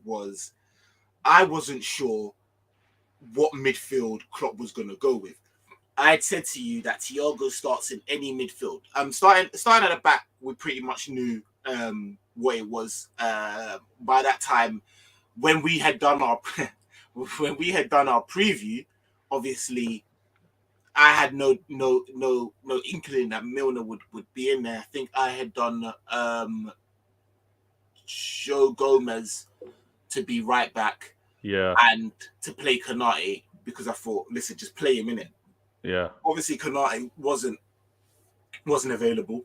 was I wasn't sure what midfield Klopp was going to go with. I had said to you that Thiago starts in any midfield. Starting at the back, we pretty much knew what it was. By that time, when we had done our preview, obviously I had no inkling that Milner would be in there. I think I had done Joe Gomez to be right back, and to play Konate because I thought, listen, just play him in it. Yeah. Obviously, Konate wasn't available,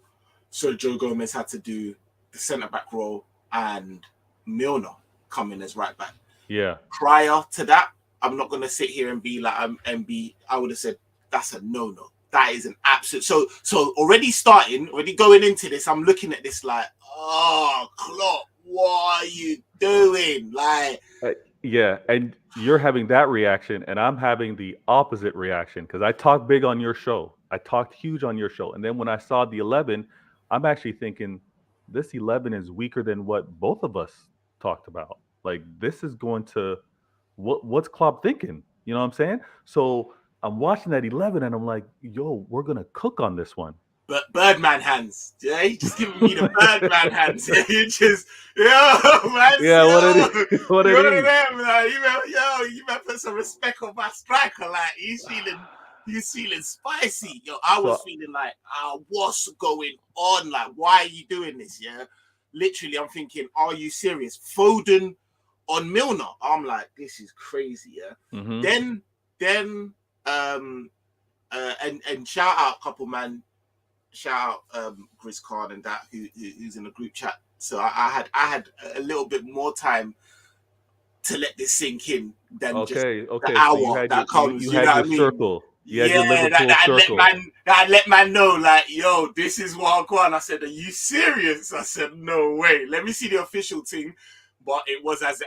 so Joe Gomez had to do the centre back role, and Milner come in as right back. Yeah. Prior to that, I'm not gonna sit here and be like I would have said that's a no. That is an absolute. So already going into this, I'm looking at this like, oh, Klopp, what are you doing? Like, yeah, and you're having that reaction, and I'm having the opposite reaction because I talked big on your show. I talked huge on your show, and then when I saw the 11, I'm actually thinking this 11 is weaker than what both of us talked about. Like, this is going to what's Klopp thinking? You know what I'm saying? So I'm watching that 11, and I'm like, yo, we're gonna cook on this one. But Birdman hands, yeah, you just giving me the Birdman hands. You just, yo, man, Yeah, yo, what it is? What it one of is? them, like, you better put some respect on my striker. Like, he's feeling spicy. Yo, I was feeling like, what's going on? Like, why are you doing this? Yeah, literally, I'm thinking, are you serious? Foden on Milner. I'm like, this is crazy. Yeah. Mm-hmm. Then, and shout out, couple man. Shout out Chris Card and that who's in the group chat. So I had a little bit more time to let this sink in than just the hour that comes. You had your circle. You had your Liverpool circle. That let man know, like, yo, this is what I'm going. I said, are you serious? I said, no way. Let me see the official thing. But it was as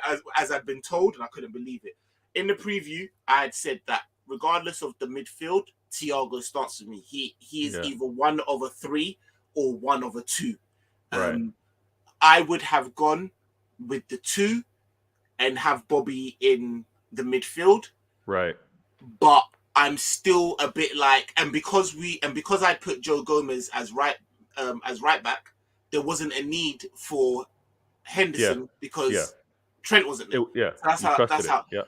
I'd been told, and I couldn't believe it. In the preview, I had said that regardless of the midfield, Thiago starts with me. He is either one of a three or one of a two. Right. I would have gone with the two and have Bobby in the midfield. Right. But I'm still a bit like, and because I put Joe Gomez as right back, there wasn't a need for Henderson because Trent wasn't there. That's how. Yeah.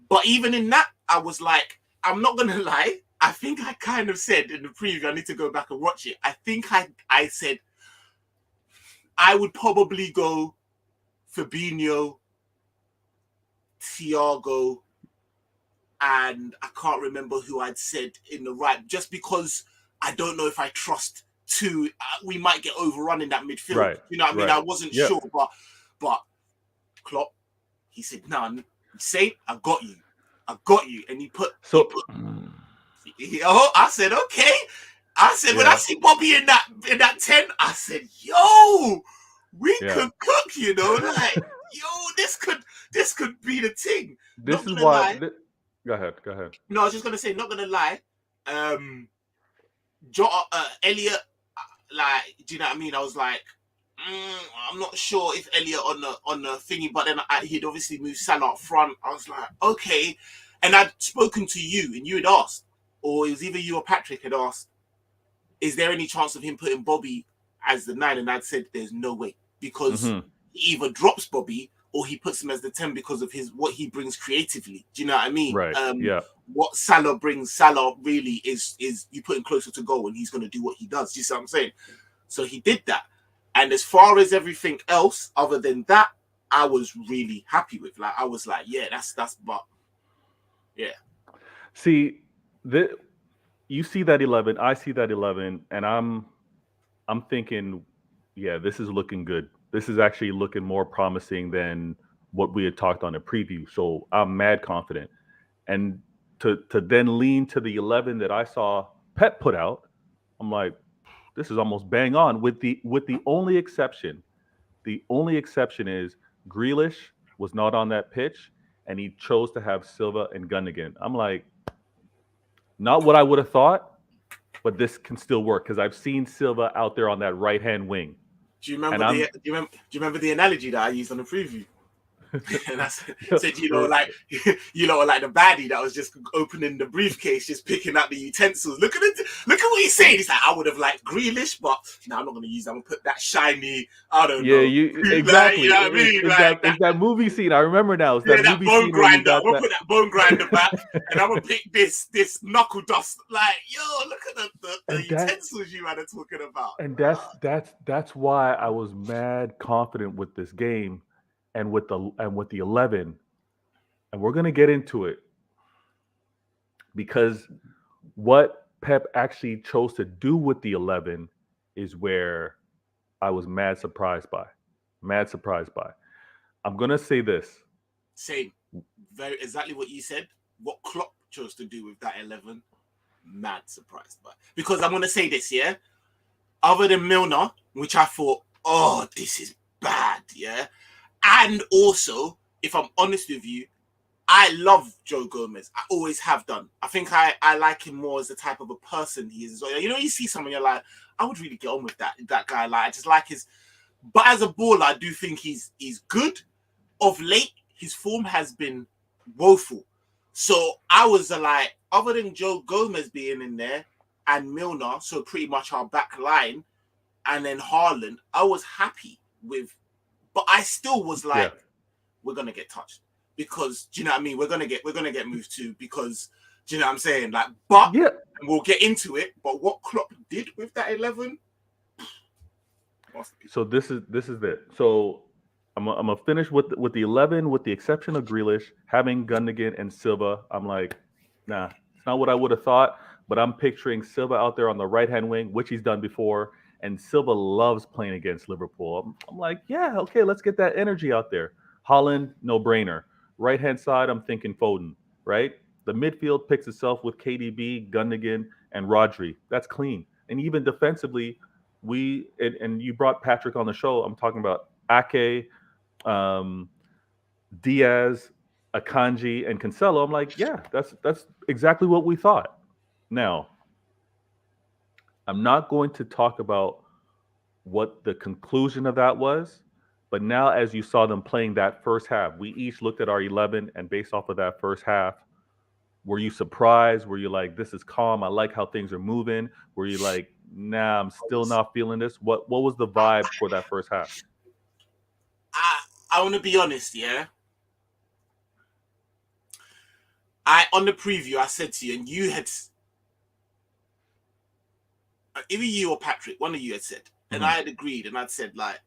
But even in that, I was like, I'm not gonna lie. I think I kind of said in the preview, I need to go back and watch it. I think I said I would probably go Fabinho, Thiago, and I can't remember who I'd said in the right, just because I don't know if I trust two. We might get overrun in that midfield. Right. You know what I mean? I wasn't sure, but Klopp, he said, "No, Saint, I got you, and he put. I said, okay. I said, when I see Bobby in that 10, I said, yo, we could cook, you know, like, yo, this could be the thing. This is why. Go ahead. No, I was just gonna say, not gonna lie. Elliot, like, do you know what I mean? I was like, I'm not sure if Elliot on the thingy, but then he'd obviously moved Salah up front. I was like, okay, and I'd spoken to you, and you had asked, or it was either you or Patrick had asked, is there any chance of him putting Bobby as the 9? And I'd said, there's no way, because he either drops Bobby or he puts him as the 10 because of what he brings creatively. Do you know what I mean? Right. What Salah brings, Salah really is you put him closer to goal and he's going to do what he does. Do you see what I'm saying? So he did that. And as far as everything else, other than that, I was really happy with. Like, I was like, yeah, that's, but yeah. See, you see that 11, I see that 11, and I'm thinking, yeah, this is looking good. This is actually looking more promising than what we had talked on the preview. So I'm mad confident. And to then lean to the 11 that I saw Pep put out, I'm like, this is almost bang on. With the only exception, is Grealish was not on that pitch, and he chose to have Silva and Gundogan. I'm like, not what I would have thought, but this can still work because I've seen Silva out there on that right-hand wing. Do you remember the analogy that I used on the preview? And I said, like like the baddie that was just opening the briefcase, just picking up the utensils. Look at what he's saying. He's like, I would have liked Grealish, but no, I'm not gonna use that. I'm gonna put that shiny, I don't know. Exactly. You know what I mean? It's that movie scene. I remember now. It's that movie bone scene grinder. I'm gonna put that bone grinder back, and I'm gonna pick this knuckle dust. Like, yo, look at the utensils you are talking about. And that's why I was mad confident with this game, and with the 11, and we're gonna get into it, because what Pep actually chose to do with the 11 is where I was mad surprised by. I'm gonna say this. Same, very exactly what you said. What Klopp chose to do with that 11, mad surprised by. Because I'm gonna say this, yeah. Other than Milner, which I thought, oh, this is bad, yeah. And also, if I'm honest with you, I love Joe Gomez. I always have done. I think I like him more as the type of a person he is as well. You see someone, you're like, I would really get on with that guy. Like, I just like his. But as a baller, I do think he's good. Of late, his form has been woeful. So I was like, other than Joe Gomez being in there and Milner, so pretty much our back line, and then Haaland, I was happy with. But I still was like, we're gonna get touched. Because, do you know what I mean? We're gonna get moved to, because, do you know what I'm saying? Like, but we'll get into it. But what Klopp did with that 11. So this is it. So I'm gonna finish with the 11, with the exception of Grealish having Gundogan and Silva. I'm like, nah, it's not what I would have thought. But I'm picturing Silva out there on the right hand wing, which he's done before, and Silva loves playing against Liverpool. I'm like, yeah, okay, let's get that energy out there. Haaland, no brainer. Right hand side, I'm thinking Foden. Right, the midfield picks itself with KDB, Gundogan, and Rodri. That's clean. And even defensively, and you brought Patrick on the show. I'm talking about Ake, Diaz, Akanji, and Cancelo. I'm like, yeah, that's exactly what we thought. Now, I'm not going to talk about what the conclusion of that was, but now as you saw them playing that first half, we each looked at our 11, and based off of that first half, were you surprised? Were you like, this is calm, I like how things are moving? Were you like, nah, I'm still not feeling this? What was the vibe for that first half? I want to be honest, yeah. On the preview, I said to you, and you had, either you or Patrick, one of you had said, and I had agreed, and I'd said, like,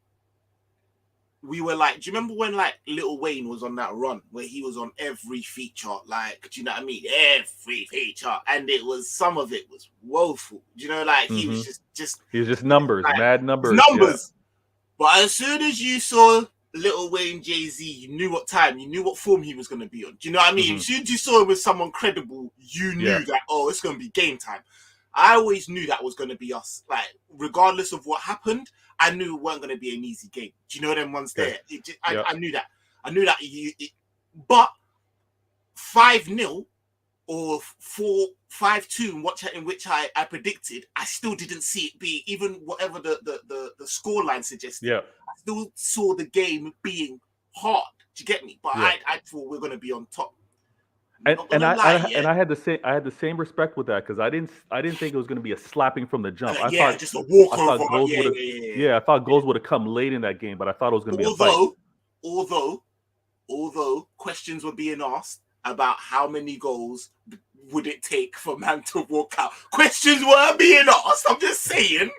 we were like, do you remember when, like, Lil Wayne was on that run where he was on every feature? Like, do you know what I mean? Every feature. And some of it was woeful. Do you know, like, he was just he was just numbers, like, mad numbers. Numbers. Yeah. But as soon as you saw Lil Wayne, Jay-Z, you knew what time, you knew what form he was going to be on. Do you know what I mean? As soon as you saw him with someone credible, you knew that, oh, it's going to be game time. I always knew that was going to be us. Like, regardless of what happened, I knew it weren't going to be an easy game. Do you know them ones there? I knew that. I knew that. But 5-0 or 4-5-2, in which I predicted, I still didn't see it be, even whatever the scoreline suggested. Yeah. I still saw the game being hard. Do you get me? But I thought we're going to be on top. And I had the same respect with that, because I didn't think it was going to be a slapping from the jump. I thought just a walkover. I thought goals would have come late in that game, but I thought it was going to be a fight. Although questions were being asked about how many goals would it take for man to walk out. Questions were being asked. I'm just saying.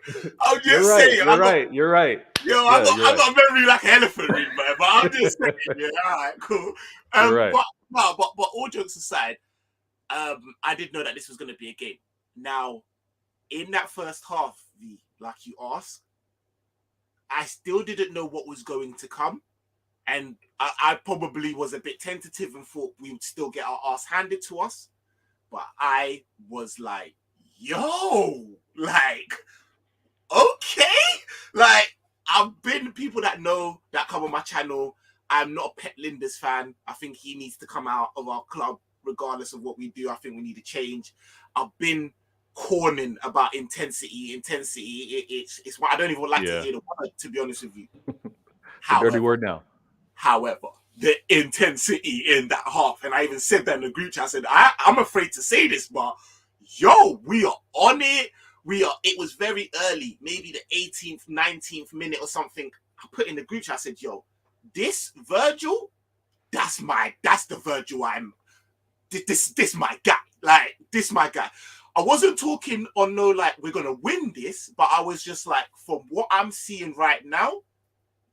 You're right. Yo, I'm not very like an elephant read, man, but I'm just saying. Yeah, all right, cool. Right. But all jokes aside, I did know that this was going to be a game. Now, in that first half, like you asked, I still didn't know what was going to come. And I probably was a bit tentative and thought we would still get our ass handed to us. But I was like, yo, like, okay. Like, I've been people that come on my channel. I'm not a Pep Linders fan. I think he needs to come out of our club regardless of what we do. I think we need to change. I've been corning about intensity. It's why I don't even like to hear the word, to be honest with you. It's a dirty word now. However, the intensity in that half. And I even said that in the group chat. I said, I'm afraid to say this, but yo, we are on it. It was very early, maybe the 18th, 19th minute or something. I put in the group chat, I said, yo, this Virgil, that's the Virgil this my guy. Like, this my guy. I wasn't talking on no, like, we're going to win this, but I was just like, from what I'm seeing right now,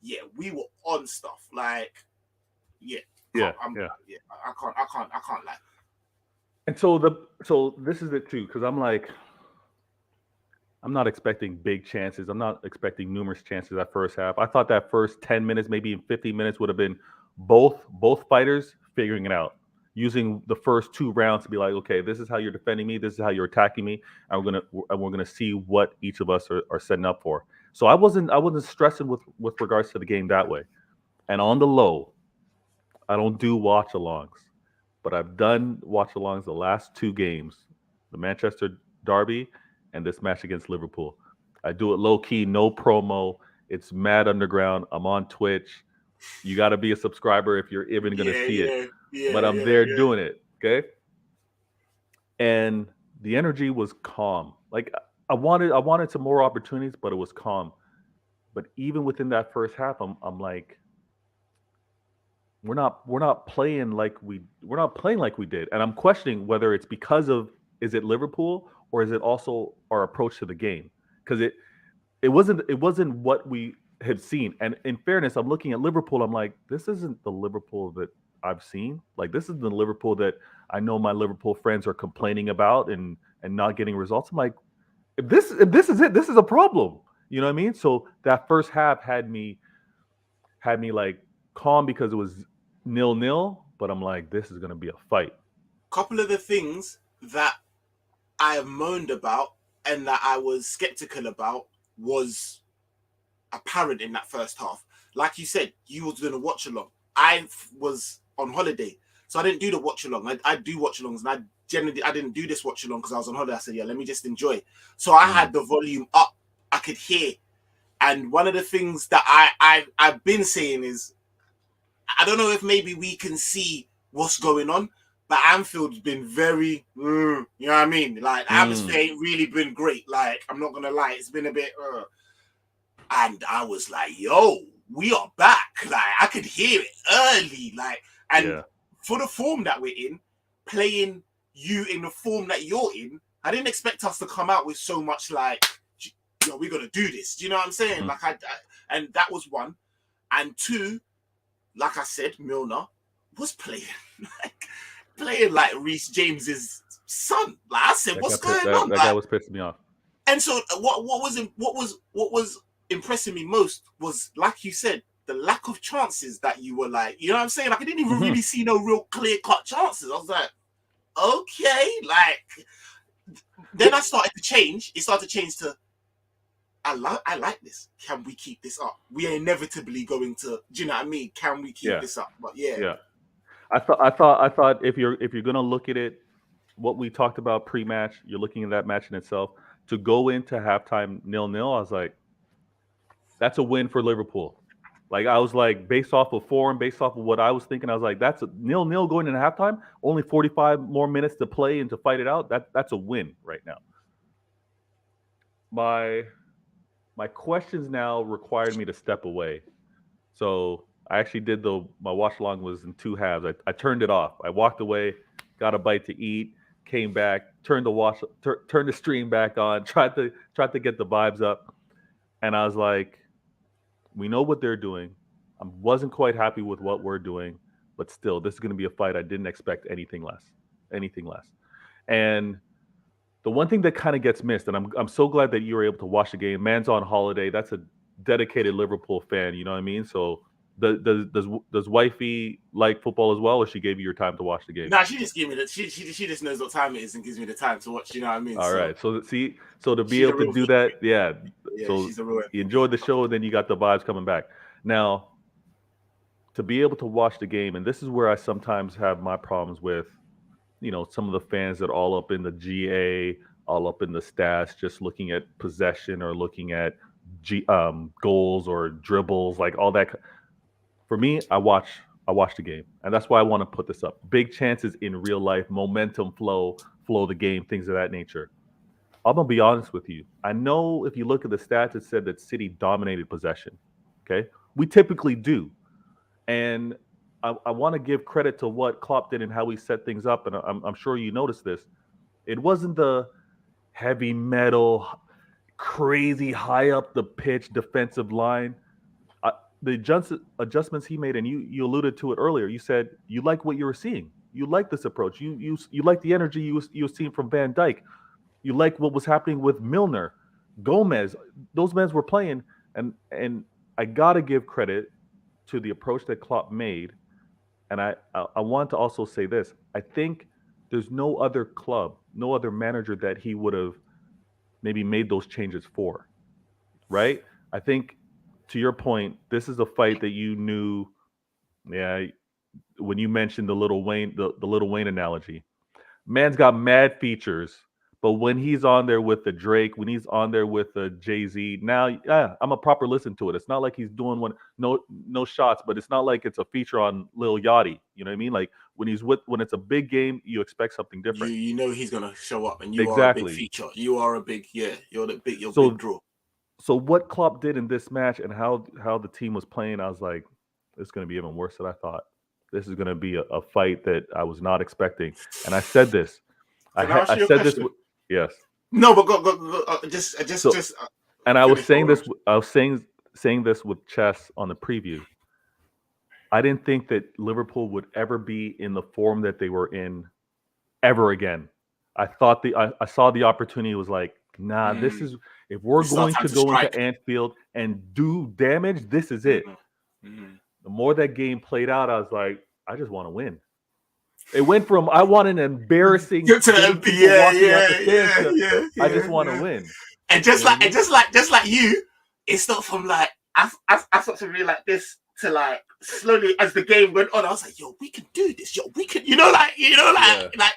yeah, we were on stuff. Like, yeah. I can't lie. And so this is it too, because I'm like, I'm not expecting big chances. I'm not expecting numerous chances that first half. I thought that first 10 minutes, maybe even 15 minutes would have been both fighters figuring it out, using the first 2 rounds to be like, okay, this is how you're defending me, this is how you're attacking me, and we're gonna see what each of us are setting up for. So I wasn't stressing with regards to the game that way. And on the low, I don't do watch alongs, but I've done watch alongs the last 2 games, the Manchester Derby and this match against Liverpool. I do it low key, no promo. It's mad underground. I'm on Twitch. You got to be a subscriber if you're even going to see it. But I'm there doing it. Okay. And the energy was calm. Like I wanted some more opportunities, but it was calm. But even within that first half, I'm like, we're not playing like we did. And I'm questioning whether it's because of, is it Liverpool or is it also our approach to the game? Because it wasn't what we had seen. And in fairness, I'm looking at Liverpool. I'm like, this isn't the Liverpool that I've seen. Like, this is the Liverpool that I know my Liverpool friends are complaining about and not getting results. I'm like, if this is it, this is a problem. You know what I mean? So that first half had me like calm because it was 0-0. But I'm like, this is gonna be a fight. Couple of the things that I have moaned about and that I was skeptical about was apparent in that first half. Like you said, you was doing a watch along. I was on holiday, so I didn't do the watch along. I do watch alongs, and I didn't do this watch along because I was on holiday. I said, yeah, let me just enjoy. So I had the volume up. I could hear. And one of the things that I've been saying is, I don't know if maybe we can see what's going on, but Anfield's been very, you know what I mean? Like, the atmosphere ain't really been great. Like, I'm not going to lie. It's been a bit, and I was like, yo, we are back. Like, I could hear it early. Like, and for the form that we're in, playing you in the form that you're in, I didn't expect us to come out with so much like, yo, we're going to do this. Do you know what I'm saying? Like, and that was one. And 2, like I said, Milner was playing like Reece James's son. Like I said, what's going on? That guy was pissing me off. And so what was impressing me most was, like you said, the lack of chances that you were like, you know what I'm saying? Like, I didn't even really see no real clear-cut chances. I was like, okay, like, then I started to change. It started to change to, I like this. Can we keep this up? We are inevitably going to, do you know what I mean? Can we keep this up? But yeah. I thought if you're gonna look at it, what we talked about pre-match, you're looking at that match in itself. To go into halftime 0-0, I was like, that's a win for Liverpool. Like, I was like, based off of form, based off of what I was thinking, I was like, that's a 0-0 going into halftime. Only 45 more minutes to play and to fight it out. That's a win right now. My questions now required me to step away. So I actually did my watch along was in 2 halves. I turned it off. I walked away, got a bite to eat, came back, turned the stream back on, tried to get the vibes up. And I was like, we know what they're doing. I wasn't quite happy with what we're doing, but still, this is going to be a fight. I didn't expect anything less. And the one thing that kind of gets missed, and I'm so glad that you were able to watch the game. Man's on holiday. That's a dedicated Liverpool fan. You know what I mean? So does wifey like football as well, or she gave you your time to watch the game? Nah, she just gave me the. She just knows what time it is and gives me the time to watch. You know what I mean? All right. So to be able to do that, yeah. So you enjoyed the show, and then you got the vibes coming back. Now, to be able to watch the game, and this is where I sometimes have my problems with, some of the fans that are all up in the GA, all up in the stats, just looking at possession or looking at goals or dribbles, like all that. For me, I watch I watched the game, and that's why I want to put this up. Big chances in real life, momentum, flow of the game, things of that nature. I'm gonna be honest with you. I know if you look at the stats, it said that City dominated possession. Okay, we typically do, and I want to give credit to what Klopp did and how he set things up. And I'm sure you noticed this. It wasn't the heavy metal, crazy high up the pitch defensive line. The adjustments he made, and you alluded to it earlier. You said you like what you were seeing. You like this approach. You like the energy you were seeing from Van Dijk. You like what was happening with Milner, Gomez. Those men were playing, and I gotta give credit to the approach that Klopp made. And I want to also say this. I think there's no other club, no other manager that he would have maybe made those changes for. Right? I think to your point, this is a fight that you knew. Yeah, when you mentioned the little Wayne, the little Wayne analogy, man's got mad features, but when he's on there with the Drake, when he's on there with the Jay-Z, now yeah, I'm a proper listen to it. It's not like he's doing one no shots, but it's not like it's a feature on Lil Yachty. You know what I mean? Like when it's a big game, you expect something different. You know he's gonna show up, and you are a big Exactly. feature. You are a big you're big draw. So what Klopp did in this match and how the team was playing, I was like, it's going to be even worse than I thought. This is going to be a fight that I was not expecting. And I said this. Can I ask you a said question? this. Yes. No, but go. And I was saying this. I was saying this with Chess on the preview. I didn't think that Liverpool would ever be in the form that they were in ever again. I thought I saw the opportunity, was like, nah, this is, if we're going to go into Anfield and do damage, this is it. The more that game played out, I was like, I just want to win. It went from I want an embarrassing I just want to win. And just like you, it's not from like I thought to be like this to like slowly as the game went on. I was like, yo, we can do this. Yo, we can, like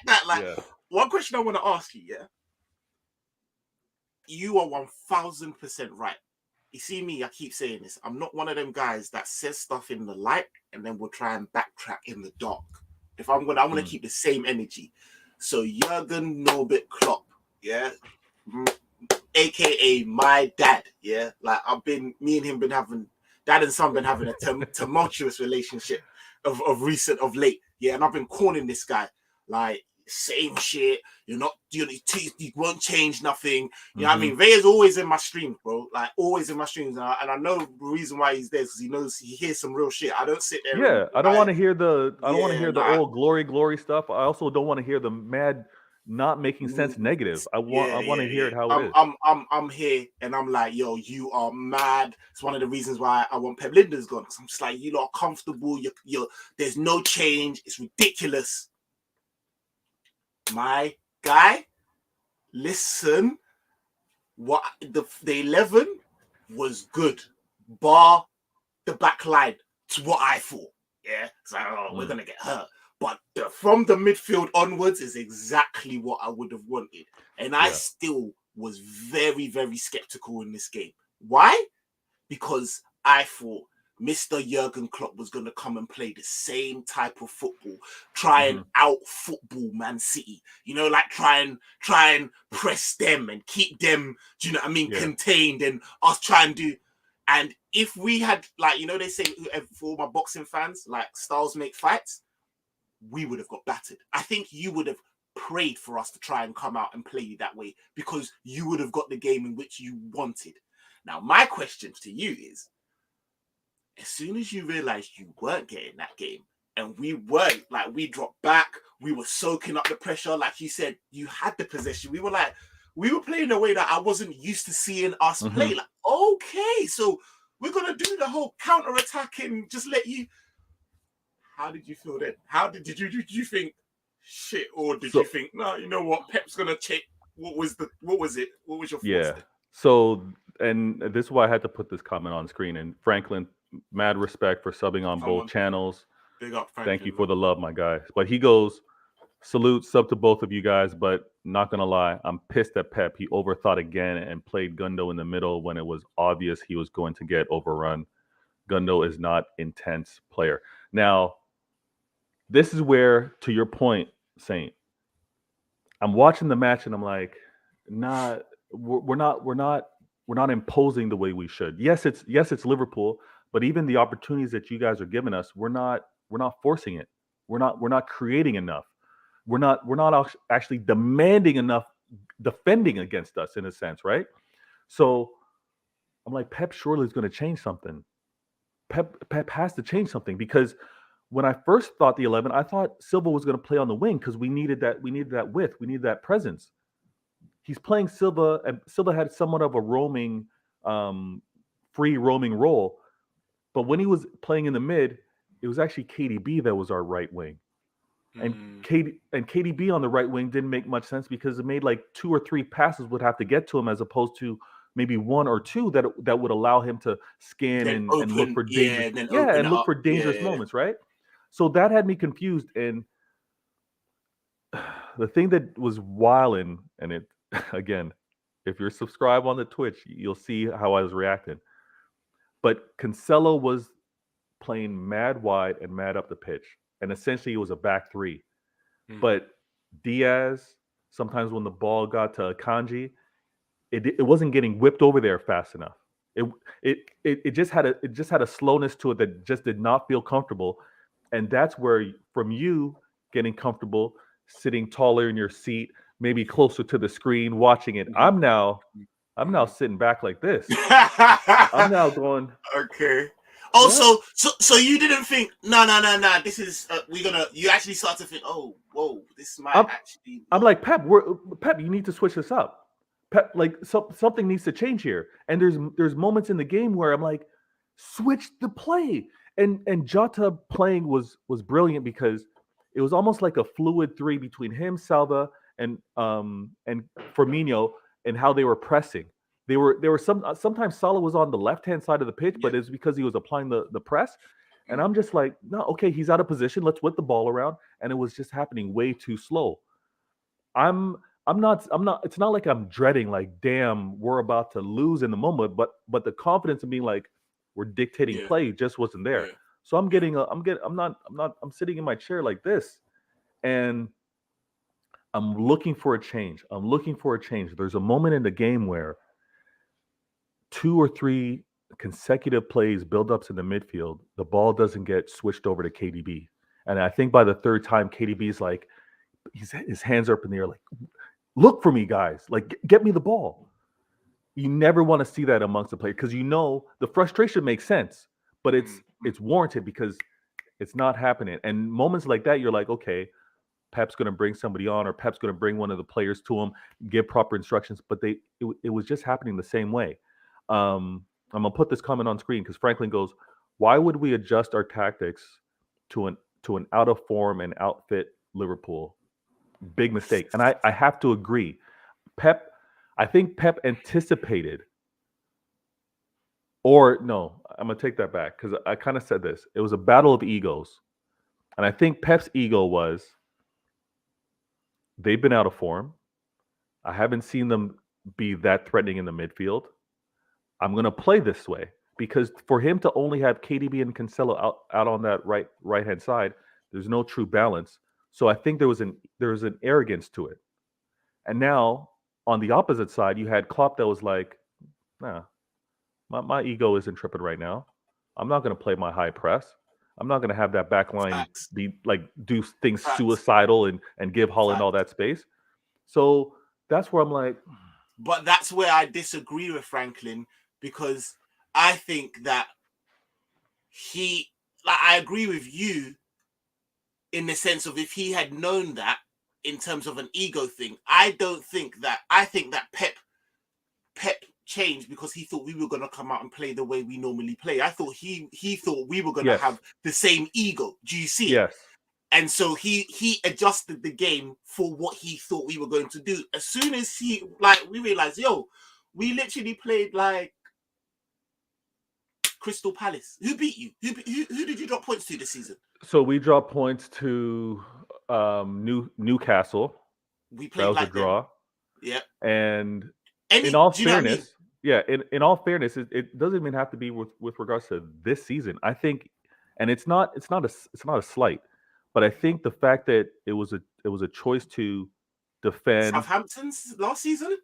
that. Like one question I want to ask you, yeah. You are 1000% right. You see me, I keep saying this. I'm not one of them guys that says stuff in the light and then will try and backtrack in the dark. If I'm gonna, I want to keep the same energy. So Jurgen Norbert Klopp, yeah, aka my dad, yeah. Like me and him been having, dad and son been having a tumultuous relationship of late, yeah. And I've been calling this guy like, same shit. You won't change nothing. You know what I mean? Ray is always in my streams, bro. Like always in my streams, and I know the reason why he's there because he knows he hears some real shit. I don't sit there. Yeah, I don't want to hear the old glory stuff. I also don't want to hear the mad, not making sense negative. I want to hear it how it is. I'm here and I'm like, yo, you are mad. It's one of the reasons why I want Pep Linden's gone. I'm just like, you lot are comfortable. You're there's no change. It's ridiculous. My guy, listen, what the 11 was good, bar the back line to what I thought. Yeah, so we're gonna get hurt, but from the midfield onwards is exactly what I would have wanted, and I still was very, very skeptical in this game. Why? Because I thought Mr. Jurgen Klopp was going to come and play the same type of football, try and out football Man City, like try and press them and keep them, do you know what I mean, contained, and us try and do. And if we had, like, they say for all my boxing fans, like styles make fights, we would have got battered. I think you would have prayed for us to try and come out and play you that way because you would have got the game in which you wanted. Now, my question to you is, as soon as you realized you weren't getting that game and we weren't, like, we dropped back, we were soaking up the pressure, like you said, you had the possession. We were playing in a way that I wasn't used to seeing us play. Like, okay, so we're going to do the whole counter-attack and just let you. How did you feel then? Did you think shit, or did you think, no, you know what, Pep's going to check? What was it? What was your thoughts then? So, and this is why I had to put this comment on screen. And Franklin, mad respect for subbing on both channels. Big up, Franklin. Thank you for the love, my guy. But he goes, salute, sub to both of you guys, but not going to lie, I'm pissed at Pep. He overthought again and played Gundo in the middle when it was obvious he was going to get overrun. Gundo is not intense player. Now, this is where, to your point, Saint, I'm watching the match and I'm like, nah, we're not imposing the way we should. Yes, it's Liverpool, but even the opportunities that you guys are giving us, we're not forcing it. We're not creating enough. We're not actually demanding enough, defending against us in a sense, right? So I'm like, Pep surely is going to change something. Pep has to change something because when I first thought the 11, I thought Silva was going to play on the wing because we needed that width, we needed that presence. He's playing Silva, and Silva had somewhat of a roaming, um, free roaming role. But when he was playing in the mid, it was actually KDB that was our right wing, and Mm. KDB on the right wing didn't make much sense because it made like two or three passes would have to get to him as opposed to maybe one or two that would allow him to scan Then and look open, for yeah, dangerous, and then yeah, open and it look up, for dangerous yeah. moments, right? So that had me confused. And the thing that was wilding, and it again, if you're subscribed on the Twitch, you'll see how I was reacting. But Cancelo was playing mad wide and mad up the pitch, and essentially it was a back three. Mm. But Diaz, sometimes when the ball got to Kanji, it wasn't getting whipped over there fast enough. It it just had a slowness to it that just did not feel comfortable, and that's where from you getting comfortable, sitting taller in your seat, maybe closer to the screen, watching it. Mhm. I'm now Mhm. sitting back like this. I'm now going, Okay. what? Also, so you didn't think, no, this is you actually start to think, oh, whoa, this might I'm actually I'm not. like Pep. You need to switch this up. Pep, like something needs to change here. And there's moments in the game where I'm like, switch the play. And Jota playing was brilliant because it was almost like a fluid three between him, Salva, and Firmino, and how they were pressing. They were sometimes Salah was on the left hand side of the pitch, Yeah. but it's because he was applying the press. And Mm. I'm just like, no, okay, he's out of position. Let's whip the ball around, and it was just happening way too slow. I'm I'm not it's not like I'm dreading like damn we're about to lose in the moment, but the confidence of being like we're dictating Yeah. play just wasn't there. Yeah. So I'm Yeah. getting a I'm sitting in my chair like this, and I'm looking for a change. I'm looking for a change. There's a moment in the game where two or three consecutive plays, build-ups in the midfield, the ball doesn't get switched over to KDB. And I think by the third time, KDB's like, his hands are up in the air, like, look for me, guys. Like, get me the ball. You never want to see that amongst the players because the frustration makes sense, but Mm. it's warranted because it's not happening. And moments like that, you're like, okay, Pep's going to bring somebody on, or Pep's going to bring one of the players to him, give proper instructions. But it was just happening the same way. I'm gonna put this comment on screen because Franklin goes, "Why would we adjust our tactics to an out of form and outfit Liverpool? Big mistake." And I have to agree. Pep, I think Pep anticipated, or no, I'm gonna take that back because I kind of said this. It was a battle of egos, and I think Pep's ego was they've been out of form. I haven't seen them be that threatening in the midfield. I'm going to play this way because for him to only have KDB and Cancelo out on that right hand side, there's no true balance. So I think there was an arrogance to it. And now on the opposite side, you had Klopp that was like, nah, my ego isn't tripping right now. I'm not going to play my high press. I'm not going to have that back line Facts. be like do things Facts. suicidal and give Holland all Facts. that space. So that's where I'm like, But that's where I disagree with Franklin, because I think that I agree with you in the sense of if he had known that in terms of an ego thing. I think that Pep changed because he thought we were going to come out and play the way we normally play. I thought he thought we were going to yes, have the same ego. Do you see it? yes, And so he adjusted the game for what he thought we were going to do. As soon as we realized, yo, we literally played like Crystal Palace. Who beat you? Who did you drop points to this season? so we drop points to Newcastle. We That played was a like them. draw. Yeah. And in Do all you know what I mean? fairness, yeah, in all fairness, it doesn't even have to be with regards to this season. I think, and it's not a slight, But I think the fact that it was a choice to defend. Southampton's last season.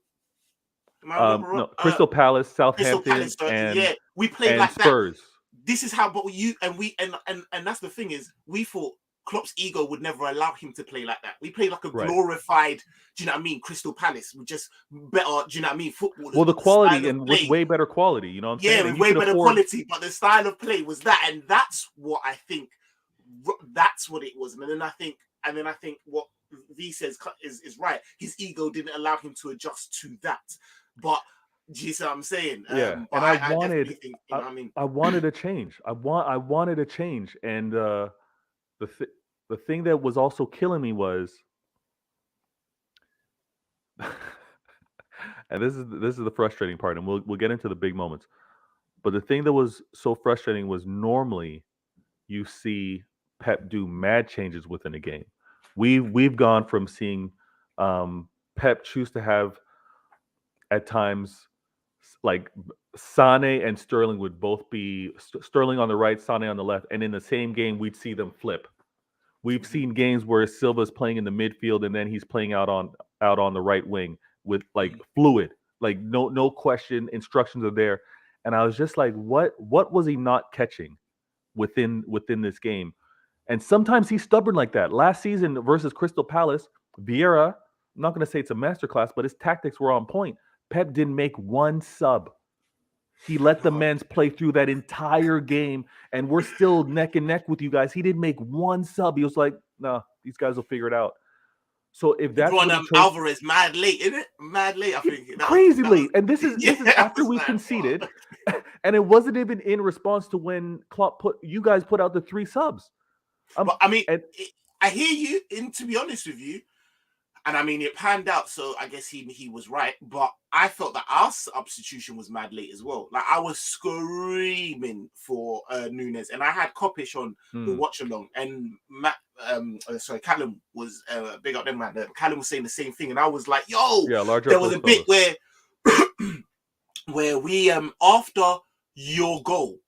Am I not wrong? No, Crystal Palace, Crystal Southampton, Palace. Yeah, we played and like that. Spurs. This is how, but and that's the thing is, we thought Klopp's ego would never allow him to play like that. We played like a glorified, do you know what I mean? Crystal Palace. We just better, do you know what I mean? Footballers. Well, the quality and with way better quality, you know what I'm saying? Yeah, with way better quality, but the style of play was that, and that's what I think. That's what it was, and then I think what V says is right. His ego didn't allow him to adjust to that, but. Do you see what I'm saying? Yeah, and I wanted, think, you know what I mean, I wanted a change. I wanted a change, and the thing that was also killing me was, and this is the frustrating part, and we'll get into the big moments. But the thing that was so frustrating was normally you see Pep do mad changes within a game. We've gone from seeing Pep choose to have at times like Sane and Sterling would both be Sterling on the right, Sane on the left, and in the same game we'd see them flip. We've seen games where Silva's playing in the midfield and then he's playing out on the right wing with like fluid, like no question, instructions are there. And I was just like, what was he not catching within this game? And sometimes he's stubborn like that. Last season versus Crystal Palace, Vieira, I'm not going to say it's a masterclass, but his tactics were on point. Pep didn't make one sub. He let the men's play through that entire game, and we're still neck and neck with you guys. He didn't make one sub. He was like, "No, these guys will figure it out." So if that's what Alvarez mad late, isn't it? Mad late, I think. Crazy late. And this is after we conceded, and it wasn't even in response to when Klopp put out the 3 subs. But I mean, I hear you. And to be honest with you, and I mean, it panned out, so I guess he was right. But I felt that our substitution was mad late as well. Like I was screaming for Nunes, and I had Kopish on the watch along, and Callum was big up them man. Callum was saying the same thing, and I was like, "Yo, there was a bit where where we after your goal,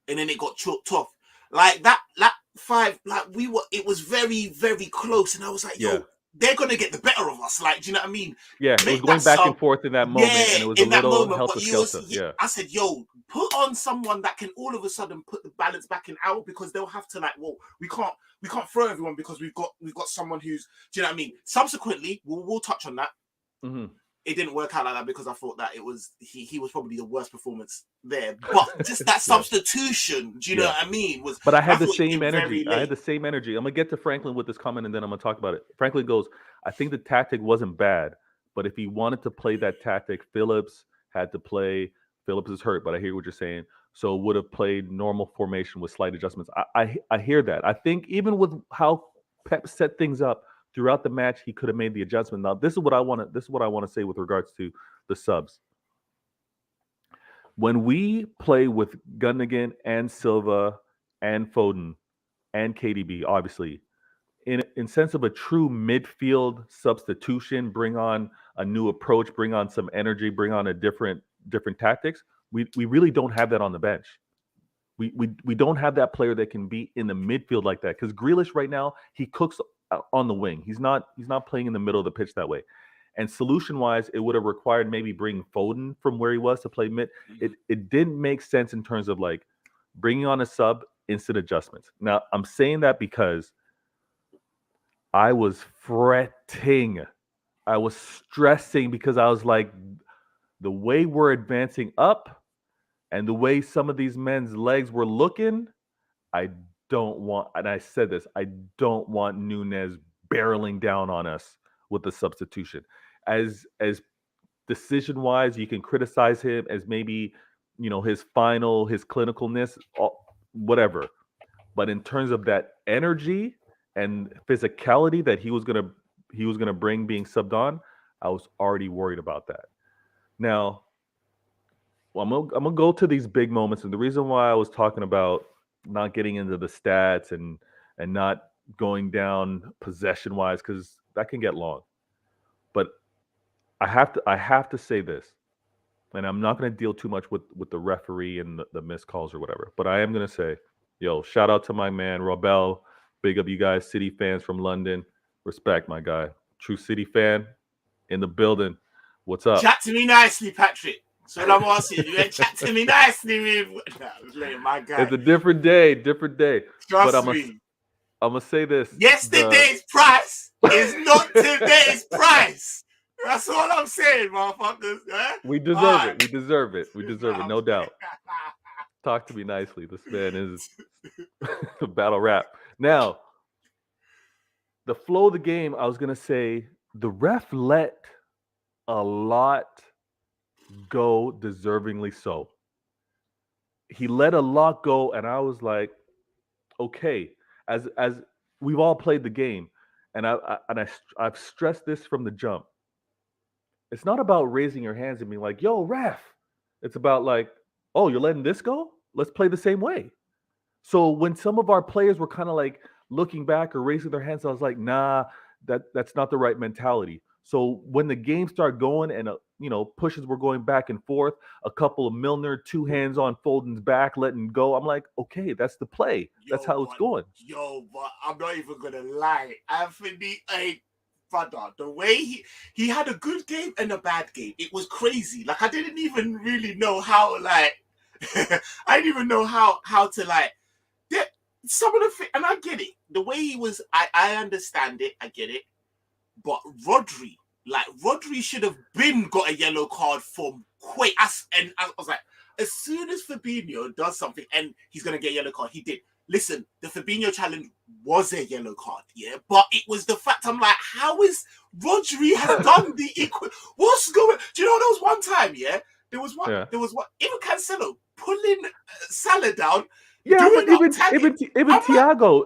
and then it got choked off like that. Like 5, like it was very very close, and I was like, "Yo." They're gonna get the better of us, like, do you know what I mean? Yeah, it was going back and forth in that moment, and it was a little helter-skelter. Yeah, I said, "Yo, put on someone that can all of a sudden put the balance back in out because they'll have to like, well, we can't throw everyone because we've got someone who's, do you know what I mean?" Subsequently, we'll touch on that. Mm-hmm. It didn't work out like that because I thought that it was he was probably the worst performance there. But just that substitution, do you know what I mean? But I had the same energy. I had the same energy. I'm gonna get to Franklin with this comment, and then I'm gonna talk about it. Franklin goes, "I think the tactic wasn't bad, but if he wanted to play that tactic, Phillips had to play. Phillips is hurt, but I hear what you're saying. So would have played normal formation with slight adjustments. I hear that. I think even with how Pep set things up throughout the match, he could have made the adjustment. Now, this is what I want to say with regards to the subs. When we play with Gundogan and Silva and Foden and KDB, obviously, in sense of a true midfield substitution, bring on a new approach, bring on some energy, bring on a different tactics, we really don't have that on the bench. We don't have that player that can be in the midfield like that, because Grealish right now, he cooks on the wing. He's not playing in the middle of the pitch that way. And solution-wise, it would have required maybe bringing Foden from where he was to play mid. It didn't make sense in terms of like bringing on a sub, instant adjustments. Now, I'm saying that because I was fretting. I was stressing because I was like, the way we're advancing up and the way some of these men's legs were looking, I don't want, and I said this, I don't want Nunes barreling down on us with the substitution. As decision-wise, you can criticize him as maybe, his clinicalness, whatever. But in terms of that energy and physicality that he was gonna bring being subbed on, I was already worried about that. Now, I'm gonna go to these big moments, and the reason why I was talking about not getting into the stats and not going down possession wise, because that can get long. But I have to say this, and I'm not going to deal too much with the referee and the missed calls or whatever. But I am going to say, shout out to my man Robel Big up you guys, City fans from London. Respect, my guy. True City fan in the building. What's up? Chat to me nicely, Patrick. So I'm asking you, chat to me nicely, my guy. It's a different day. Trust But me. I'm gonna say this: yesterday's price is not today's price. That's all I'm saying, motherfuckers. We deserve it. We deserve it. No doubt. Talk to me nicely. This man is a battle rap. Now, the flow of the game, I was going to say the ref let a lot go, deservingly so. He let a lot go, and I was like, okay, as we've all played the game, and I've stressed this from the jump. It's not about raising your hands and being like, yo, ref. It's about like, oh, you're letting this go? Let's play the same way. So when some of our players were kind of like looking back or raising their hands, I was like, nah, that's not the right mentality. So when the game started going and pushes were going back and forth, a couple of Milner, two hands on Foden's back, letting go. I'm like, okay, that's the play. That's how it's going. But I'm not even gonna lie. Anthony, brother, the way he had a good game and a bad game, it was crazy. Like I didn't even really know how I didn't even know how to some of the and I get it. The way he was, I understand it. I get it. But Rodri should have got a yellow card from Quay. And I was like, as soon as Fabinho does something and he's gonna get a yellow card, he did. Listen, the Fabinho challenge was a yellow card, yeah, but it was the fact I'm like, how is Rodri has done the equal? What's going? Do you know there was one time, yeah? There was one. Even Cancelo pulling Salah down. Yeah, but even Thiago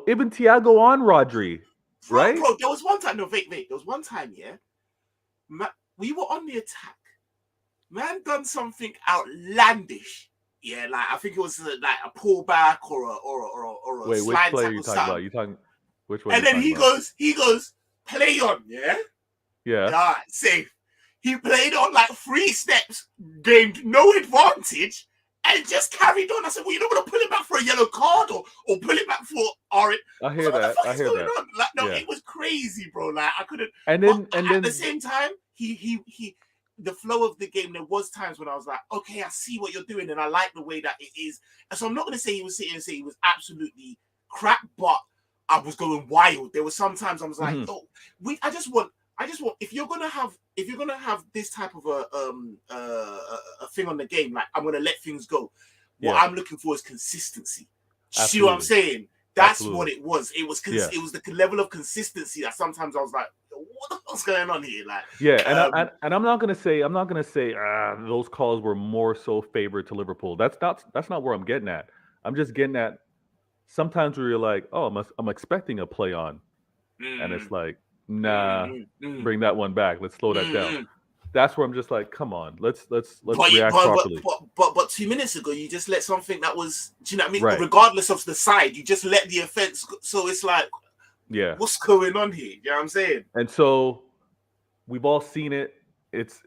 on Rodri, right? Bro, there was one time. No, wait. There was one time, yeah. We were on the attack. Man done something outlandish. Yeah, like I think it was like a pullback or a Wait, slide. Which player are you talking about? You talking which one? And then he goes, play on, yeah? Yeah. Safe. He played on like 3 steps, gained no advantage, and just carried on. I said, well, you're not going to pull him back for a yellow card or pull him back for orange. I hear that. Like, no, it was crazy, bro. Like, I couldn't. And then at the same time, he the flow of the game, there was times when I was like, okay, I see what you're doing, and I like the way that it is. And so I'm not going to say he was sitting and say he was absolutely crap, but I was going wild. There were some times I was like, I just want if you're gonna have this type of a thing on the game, like I'm gonna let things go. What I'm looking for is consistency. See what I'm saying? That's what it was. It was it was the level of consistency that sometimes I was like, what the hell's going on here? Like, and I'm not gonna say those calls were more so favored to Liverpool. That's not where I'm getting at. I'm just getting at sometimes where you're like, oh, I'm expecting a play on, and it's like, nah, bring that one back. Let's slow that down. That's where I'm just like, come on, let's react properly. But 2 minutes ago, you just let something that was, do you know what I mean? Right. Regardless of the side, you just let the offense go. So it's like, what's going on here? You know what I'm saying? And so we've all seen it. It's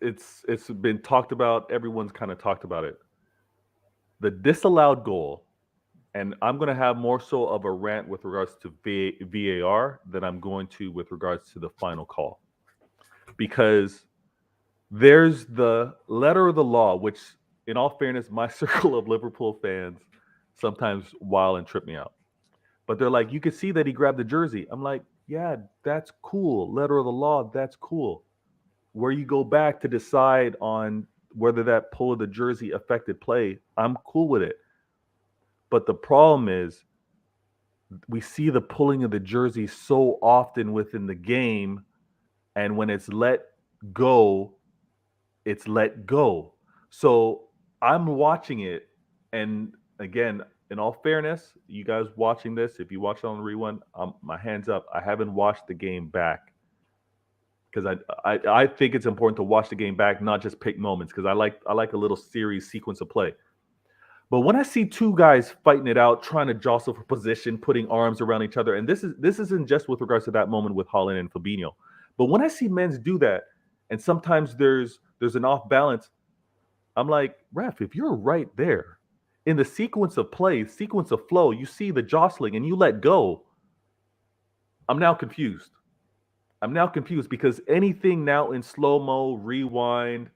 been talked about. Everyone's kind of talked about it. The disallowed goal, and I'm going to have more so of a rant with regards to VAR than I'm going to with regards to the final call. Because there's the letter of the law, which, in all fairness, my circle of Liverpool fans sometimes while and trip me out. But they're like, you can see that he grabbed the jersey. I'm like, yeah, that's cool. Letter of the law, that's cool. Where you go back to decide on whether that pull of the jersey affected play, I'm cool with it. But the problem is we see the pulling of the jersey so often within the game, and when it's let go, it's let go. So I'm watching it, and again, in all fairness, you guys watching this, if you watch it on the rewind, my hands up. I haven't watched the game back because I think it's important to watch the game back, not just pick moments, because I like a little series sequence of play. But when I see two guys fighting it out, trying to jostle for position, putting arms around each other, and this isn't just with regards to that moment with Haaland and Fabinho, but when I see men do that, and sometimes there's an off balance, I'm like, ref, if you're right there in the sequence of play, sequence of flow, you see the jostling and you let go, I'm now confused. I'm now confused because anything now in slow mo, rewind,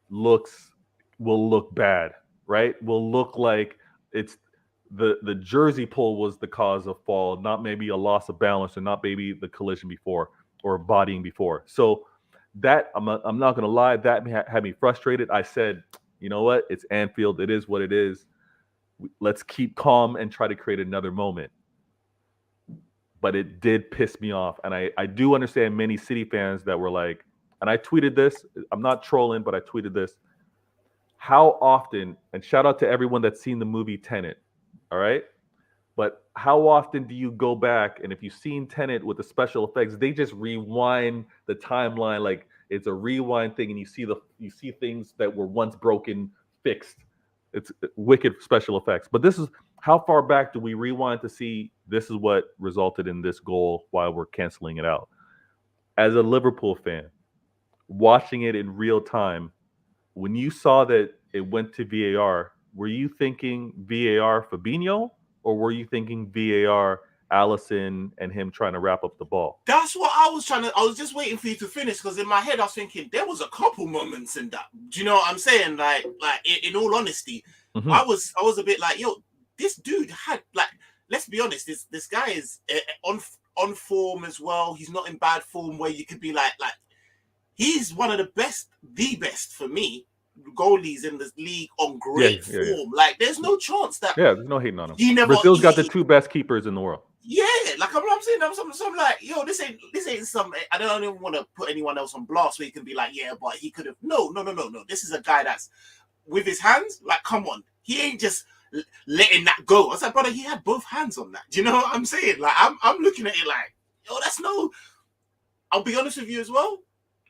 looks will look bad, right? Will look like it's the jersey pull was the cause of fall, not maybe a loss of balance or not maybe the collision before or bodying before. So that I'm not gonna lie, that had me frustrated. I said, you know what? It's Anfield. It is what it is. Let's keep calm and try to create another moment. But it did piss me off, and I do understand many City fans that were like, and I tweeted this. I'm not trolling, but I tweeted this. How often, and shout out to everyone that's seen the movie Tenet, all right? But how often do you go back and if you've seen Tenet with the special effects, they just rewind the timeline like it's a rewind thing, and you see things that were once broken fixed. It's wicked special effects. But this is how far back do we rewind to see this is what resulted in this goal while we're canceling it out? As a Liverpool fan, watching it in real time, when you saw that it went to VAR, were you thinking VAR Fabinho or were you thinking VAR Allison and him trying to wrap up the ball? That's what I was trying to. I was just waiting for you to finish because in my head I was thinking there was a couple moments in that. Do you know what I'm saying? Like in all honesty, I was a bit like, yo, this dude had like. Let's be honest. This guy is on form as well. He's not in bad form where you could be like he's one of the best for me goalies in the league on great form. Yeah. Like there's no chance that there's no hating on him. Brazil's got the two best keepers in the world. Yeah, like I'm saying, I'm like, yo, this ain't some. I don't even want to put anyone else on blast where you can be like, yeah, but he could have. No. This is a guy that's with his hands. Like, come on, he ain't just letting that go. I was like, brother, he had both hands on that. Do you know what I'm saying? Like, I'm looking at it like, yo, that's no. I'll be honest with you as well.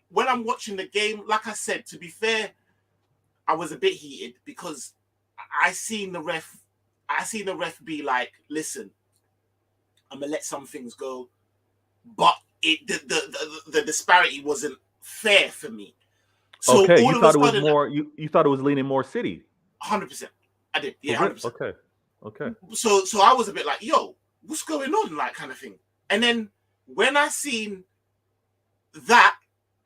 When I'm watching the game, like I said, to be fair, I was a bit heated because I seen the ref be like, listen, I'm gonna let some things go, but the disparity wasn't fair for me. So okay, you thought it was more. You thought it was leaning more City. 100%, I did. Yeah, 100%. Okay. So I was a bit like, yo, what's going on, like kind of thing. And then when I seen that,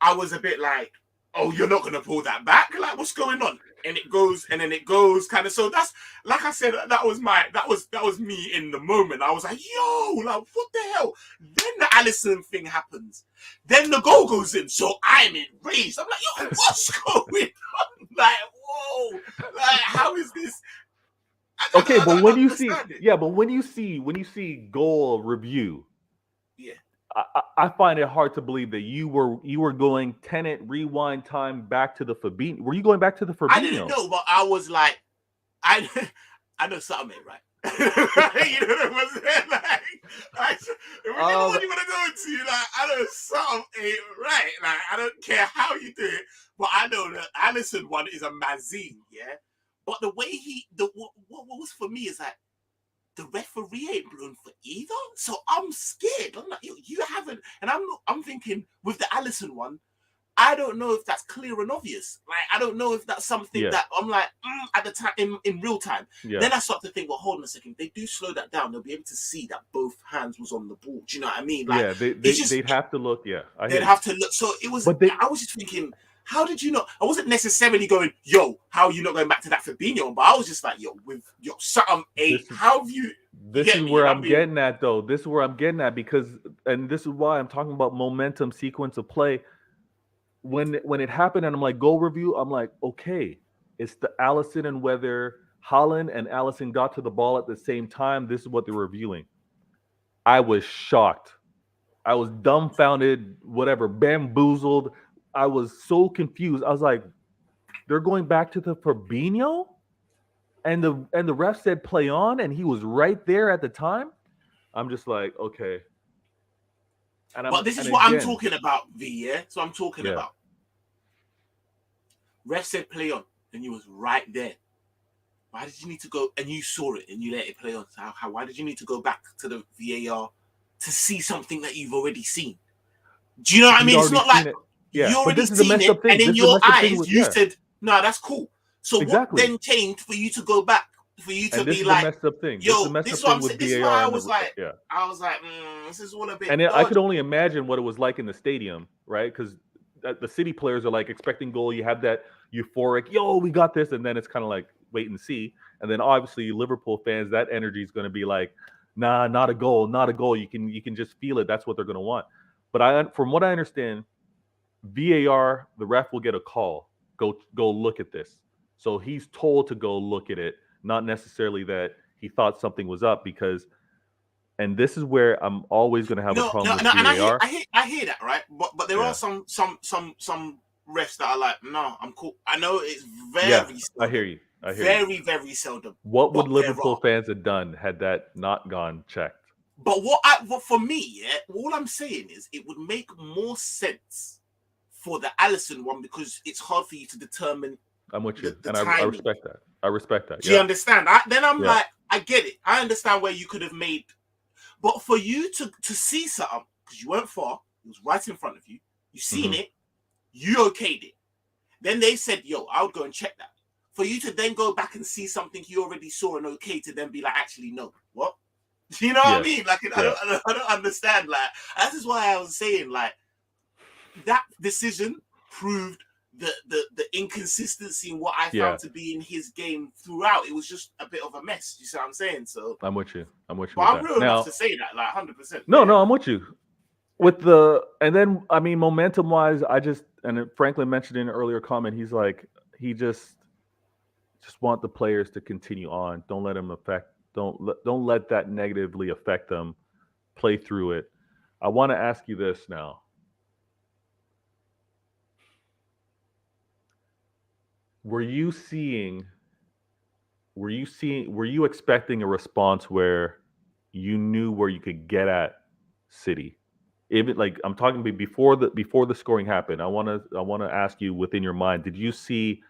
I was a bit like, oh, you're not gonna pull that back? Like, what's going on? And it goes, and then it goes, kind of. So that's, like I said, that was me in the moment. I was like, yo, like, what the hell? Then the Alisson thing happens. Then the goal goes in. So I'm enraged. I'm like, yo, what's going on? Like, whoa, like, how is this? Okay, but when you see, but when you see goal review, yeah. I find it hard to believe that you were going Tenet rewind time back to the Fabinho. Were you going back to the Fabinho? I didn't know, but I was like, I know something ain't right. You know what I'm saying? Like whichever one you want to go into, like, I know something ain't right. Like, I don't care how you do it, but I know the Alisson one is a mazine, yeah. But the way what was for me is like, the referee ain't blown for either, so I'm scared. I'm like, you haven't, and I'm thinking with the Alisson one, I don't know if that's clear and obvious. Like, I don't know if that's something that I'm like at the time in real time. Yeah. Then I start to think, well, hold on a second. If they do slow that down, they'll be able to see that both hands was on the ball. Do you know what I mean? Like, they'd have to look. Yeah, they'd have to look. So it was. I was just thinking, how did you not? I wasn't necessarily going, yo, how are you not going back to that Fabinho? But I was just like, yo, something ain't. How have you? This is where I'm getting at, though. This is where I'm getting at because, and this is why I'm talking about momentum, sequence of play. When it happened, and I'm like, goal review, I'm like, okay, it's the Alisson and whether Haaland and Alisson got to the ball at the same time. This is what they're reviewing. I was shocked. I was dumbfounded, whatever, bamboozled. I was so confused. I was like, they're going back to the Fabinho? And the ref said play on, and he was right there at the time. I'm just like, okay. But this is what I'm talking about, V, yeah? So I'm talking about. Ref said play on, and you was right there. Why did you need to go, and you saw it, and you let it play on? So why did you need to go back to the VAR to see something that you've already seen? Do you know what I mean? It's not like you already seen it, and in your eyes, you said, no, that's cool. So what then changed for you to go back for you to And this be is the like, messed up thing. This is the yo, messed this up is what thing I'm saying. with This is why VAR I and was like, yeah. this is all a bit. And I could only imagine what it was like in the stadium, right? Because the City players are like expecting goal. You have that euphoric, yo, we got this, and then it's kind of like wait and see. And then obviously Liverpool fans, that energy is going to be like, nah, not a goal, not a goal. You can just feel it. That's what they're going to want. But from what I understand, VAR, the ref will get a call. Go look at this. So he's told to go look at it, not necessarily that he thought something was up because. And this is where I'm always going to have a problem with and VAR. I hear that, right? But there are some refs that are like, no, I'm cool. I know it's very seldom. I hear you. Very seldom. What would Liverpool fans have done had that not gone checked? But for me, all I'm saying is it would make more sense for the Alisson one because it's hard for you to determine. I'm with you, and I respect that. Do you understand? Then I'm like, I get it. I understand where you could have made. But for you to see something, because you weren't far, it was right in front of you, you seen it, you okayed it. Then they said, yo, I would go and check that. For you to then go back and see something you already saw and okay to then be like, actually, no. What? You know what I mean? Like, I don't understand. Like, that is why I was saying, like, that decision proved the inconsistency in what I found to be in his game throughout. It was just a bit of a mess. You see what I'm saying? So I'm with you. But I'm real enough to say that, like 100%. No, I'm with you. And then I mean, momentum wise, and Franklin mentioned in an earlier comment, he's like, he just want the players to continue on. Don't let them don't let that negatively affect them. Play through it. I want to ask you this now. Were you expecting a response where you knew where you could get at City? Even like I'm talking before the scoring happened. I want to ask you within your mind, did you see,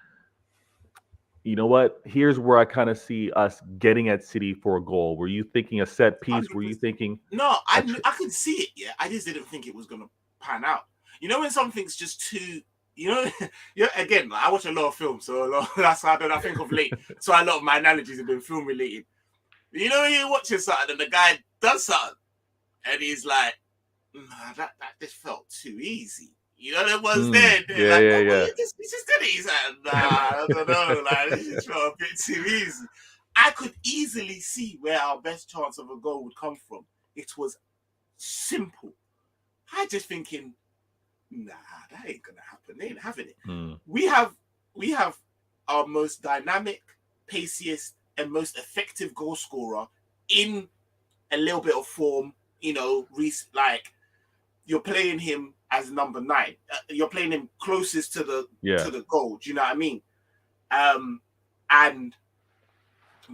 you know what? Here's where I kind of see us getting at City for a goal. Were you thinking a set piece? 100%. Were you thinking? No, I could see it. Yeah, I just didn't think it was gonna pan out. You know, when something's just too. You know, again, I watch a lot of films, so that's how I think of late. So a lot of my analogies have been film related. You know, you're watching something and the guy does something, and he's like, nah, that just felt too easy. You know, there was there. Yeah. He just did it. He's like, nah, I don't know, like this just felt a bit too easy. I could easily see where our best chance of a goal would come from. It was simple. I just thinking, nah, that ain't gonna happen. They ain't having it. We have our most dynamic, paciest, and most effective goal scorer in a little bit of form. You know, like you're playing him as number 9. You're playing him closest to the goal. Do you know what I mean? And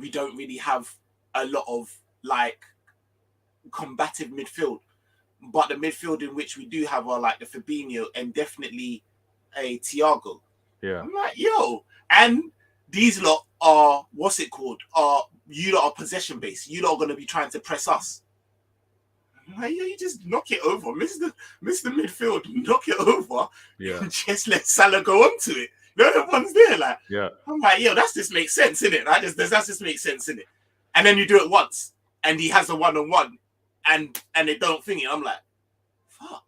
we don't really have a lot of like combative midfield. But the midfield in which we do have are like the Fabinho and definitely a Thiago. Yeah. I'm like, yo. And these lot are, what's it called? You lot are possession based. You lot are going to be trying to press us. I'm like, yo, you just knock it over. Miss the midfield. Knock it over. Yeah. And just let Salah go onto it. No one's there. Like, yeah. I'm like, yo, that just makes sense, innit? That just makes sense, innit? And then you do it once. And he has a one-on-one. And they don't think it. I'm like, fuck,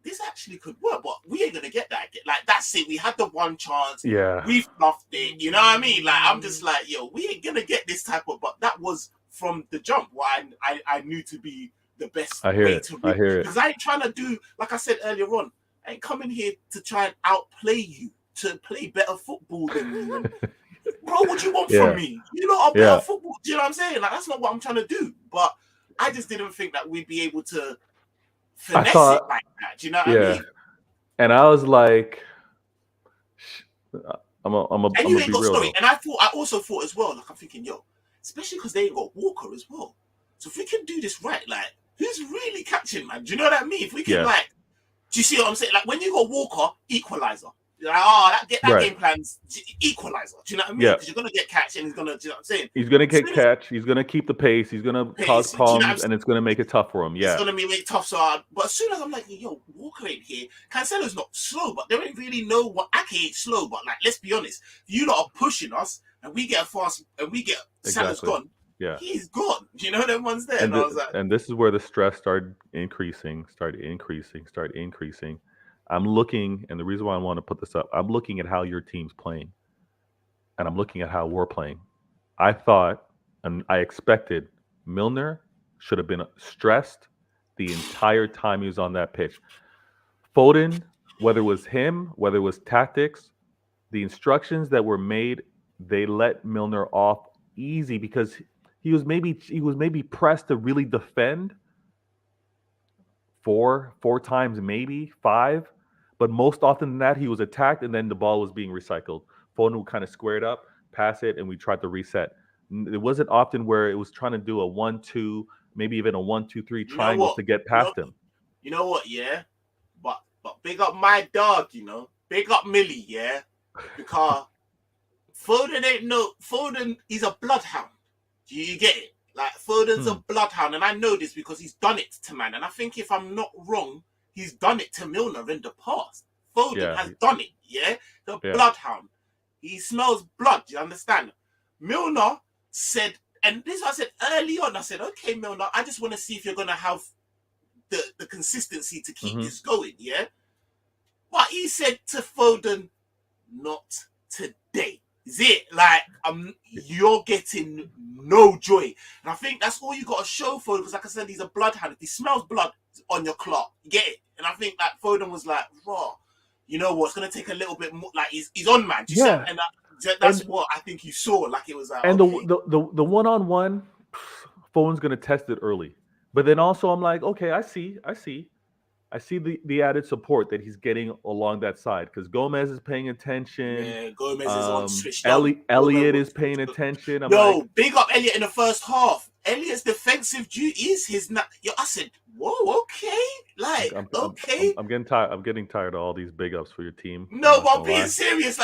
this actually could work, but we ain't gonna get that. Like, that's it. We had the one chance. Yeah. We fluffed it. You know what I mean? Like, I'm just like, yo, we ain't gonna get this type of. But that was from the jump what I knew to be the best way to win. I hear it. Because I ain't trying to do, like I said earlier on, I ain't coming here to try and outplay you, to play better football than you. And, bro, what you want from me? You know, I'm better football. Do you know what I'm saying? Like, that's not what I'm trying to do. But I just didn't think that we'd be able to finesse it like that. Do you know what I mean? And I was like, I'm and you ain't got story. And I also thought as well, like I'm thinking, yo, especially because they ain't got Walker as well. So if we can do this right, like, who's really catching, man? Do you know what I mean? If we can, like, do you see what I'm saying? Like, when you got Walker, equalizer. You're like, that game plan's equalizer. Do you know what I mean? Yeah. Because you're going to get catch and he's going to, do you know what I'm saying? He's going to get catch. He's going to keep the pace. He's going to cause problems, and it's going to make it tough for him. Yeah. It's going to make it tough. So, but as soon as I'm like, yo, Walker ain't here. Cancelo's not slow, but there ain't really no what. Ake ain't slow, but like, let's be honest. You lot are pushing us. and we get Salah's Exactly. gone. Yeah. He's gone. You know them ones there, and I was like, And this is where the stress started increasing. I'm looking, and the reason why I want to put this up, I'm looking at how your team's playing, and I'm looking at how we're playing. I thought, and I expected, Milner should have been stressed the entire time he was on that pitch. Foden, whether it was him, whether it was tactics, the instructions that were made, they let Milner off easy because he was maybe pressed to really defend four times, maybe five, but most often than that he was attacked and then the ball was being recycled. Foden would kind of square it up, pass it, and we tried to reset. It wasn't often where it was trying to do a 1-2, maybe even a 1-2-3 you know triangles what? to get You know, past him. you know what? Yeah, but big up my dog. You know, big up Millie. Yeah, because Foden. He's a bloodhound. You get it? Like Foden's a bloodhound, and I know this because he's done it to man. And I think if I'm not wrong, he's done it to Milner in the past. Foden has done it. Yeah, the bloodhound. He smells blood. You understand? Milner said, and this I said early on. I said, okay, Milner, I just want to see if you're gonna have the consistency to keep this going. Yeah, but he said to Foden, not today. Is it like you're getting no joy? And I think that's all you got to show Foden, because like I said, he's a bloodhound. If he smells blood on your clock, you get it. And I think that Foden was like, raw. You know what? It's gonna take a little bit more. Like he's on, man. And that's what I think you saw. Like it was like, and okay. the one-on-one, Foden's gonna test it early. But then also I'm like, okay, I see the added support that he's getting along that side because Gomez is paying attention. Yeah, Gomez is on switched Elliot is paying attention. Big up Elliot in the first half. Elliot's defensive duties, I said, whoa, okay, like, okay. I'm getting tired. I'm getting tired of all these big ups for your team. No, but I'm being serious.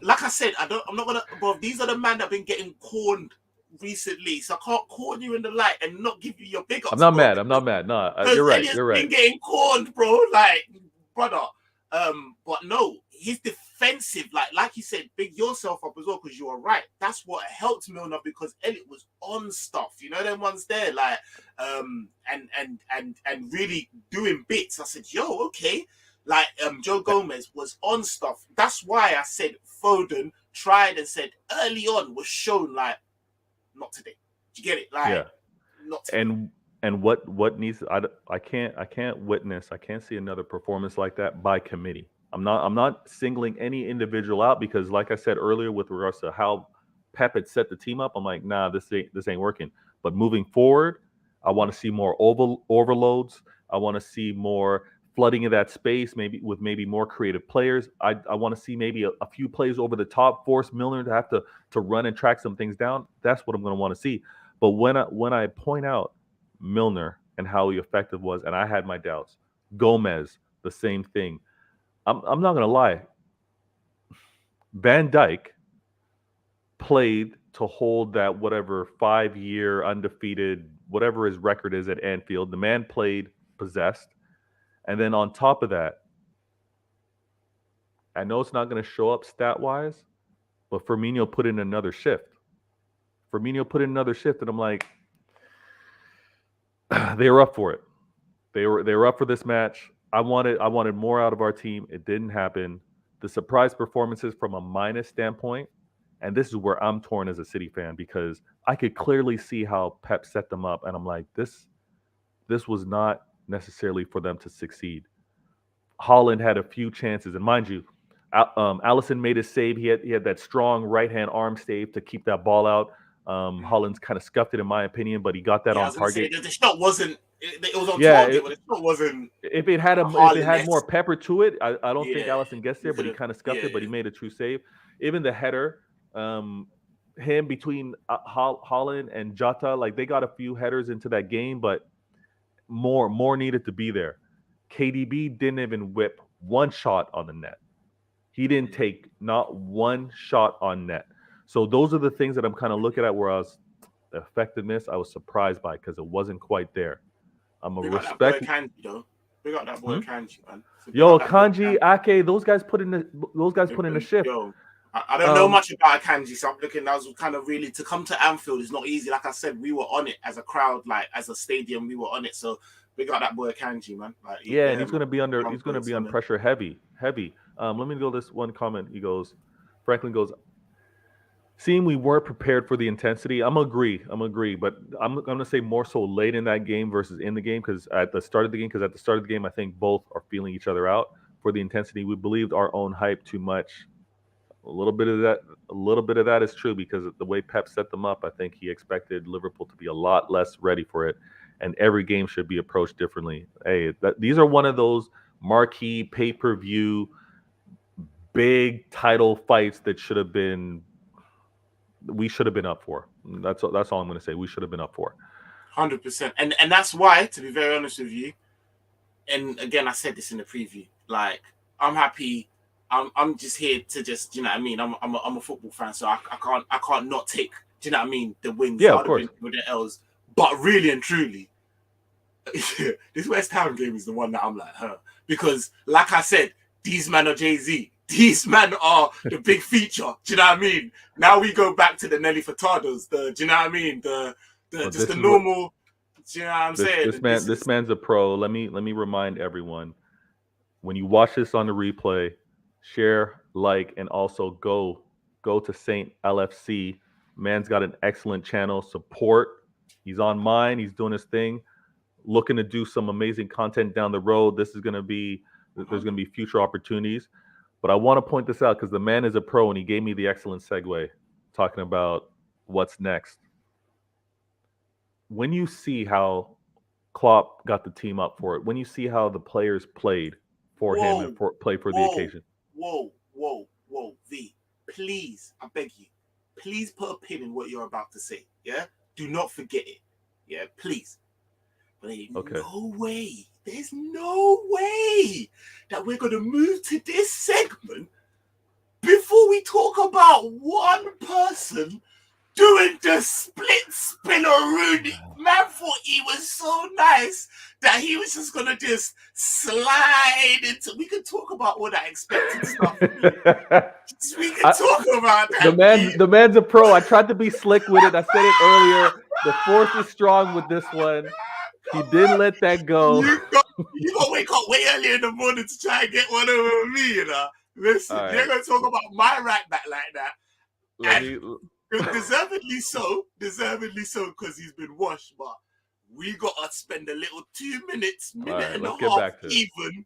Like I said, I'm not gonna. Bro, these are the men that have been getting corned recently, so I can't corn you in the light and not give you your big ups. I'm not mad. No, you're right. Elliot's been getting corned, bro. Like, brother. But no, he's defensive. Like you said, big yourself up as well because you are right. That's what helped Milner because Elliot was on stuff. You know them ones there, like, and really doing bits. I said, yo, okay. Like, Joe Gomez was on stuff. That's why I said Foden tried and said early on was shown like. Not today. Do you get it? Like, not today. And what needs I can't witness. I can't see another performance like that by committee. I'm not singling any individual out because, like I said earlier, with regards to how Pep had set the team up, I'm like, nah, this ain't working. But moving forward, I want to see more overloads. I want to see more flooding of that space, maybe with more creative players. I want to see maybe a few plays over the top, force Milner to have to run and track some things down. That's what I'm going to want to see. But when I point out Milner and how effective was, and I had my doubts, Gomez, the same thing. I'm not going to lie. Van Dijk played to hold that whatever 5-year undefeated, whatever his record is at Anfield. The man played possessed. And then on top of that, I know it's not going to show up stat-wise, but Firmino put in another shift. And I'm like, they were up for it. They were up for this match. I wanted more out of our team. It didn't happen. The surprise performances from a minus standpoint, and this is where I'm torn as a City fan because I could clearly see how Pep set them up, and I'm like, this was not necessarily for them to succeed. Haaland had a few chances, and mind you, Alisson made a save. He had that strong right hand arm save to keep that ball out. Haaland's kind of scuffed it, in my opinion, but he got that on target. The shot wasn't. It was on target, but the shot wasn't. If it had more pepper to it, I don't think Alisson gets there, but he kind of scuffed it. But he made a true save. Even the header, him between Haaland and Jota, like they got a few headers into that game, but more needed to be there. KDB didn't even whip one shot on the net. He didn't take not one shot on net. So those are the things that I'm kind of looking at where I was effectiveness. I was surprised by because it wasn't quite there. I'm a respect. We got that boy Kanji, man. Yo, Kanji, Ake, those guys put in the shift. Yo, I don't know much about Akanji, so I'm looking. That was kind of really to come to Anfield is not easy. Like I said, we were on it as a crowd, like as a stadium, we were on it. So we got that boy Akanji, man. Like, and he's gonna be on pressure heavy. Let me go this one comment. He goes, Franklin goes, seeing we weren't prepared for the intensity. I'm agree, but I'm gonna say more so late in that game versus in the game because at the start of the game, I think both are feeling each other out for the intensity. We believed our own hype too much. A little bit of that is true because of the way Pep set them up. I think he expected Liverpool to be a lot less ready for it, and every game should be approached differently. Hey, these are one of those marquee pay-per-view big title fights that we should have been up for. That's all I'm going to say. We should have been up for. 100%, and that's why, to be very honest with you, and again, I said this in the preview. Like, I'm happy. I'm just here to just, you know what I mean? I'm a football fan, so I can't not take, do you know what I mean, the wins. Yeah, of course. With the L's. But really and truly, this West Ham game is the one that I'm like, because like I said, these men are Jay-Z. These men are the big feature. Do you know what I mean? Now we go back to the Nelly Furtados. Do you know what I mean? The normal. Do you know what I'm saying? This man's a pro. Let me remind everyone: when you watch this on the replay, share, like, and also go to Saint LFC. Man's got an excellent channel. Support. He's on mine. He's doing his thing. Looking to do some amazing content down the road. There's going to be future opportunities. But I want to point this out because the man is a pro and he gave me the excellent segue talking about what's next. When you see how Klopp got the team up for it, when you see how the players played for him and played for the occasion. Whoa, V, please, I beg you, please put a pin in what you're about to say, yeah? Do not forget it, yeah, please. But there's no way that we're going to move to this segment before we talk about one person doing the split spinneroonie. Man thought he was so nice that he was just going to just slide into... We could talk about all that expected stuff. We can talk about that. The man's a pro. I tried to be slick with it. I said it earlier. The force is strong with this one. He didn't let that go. You got to wake up way early in the morning to try and get one over me, you know. Listen, right. You're going to talk about my right back like that. Deservedly so, because he's been washed. But we got to spend a little 2 minutes, and a half even.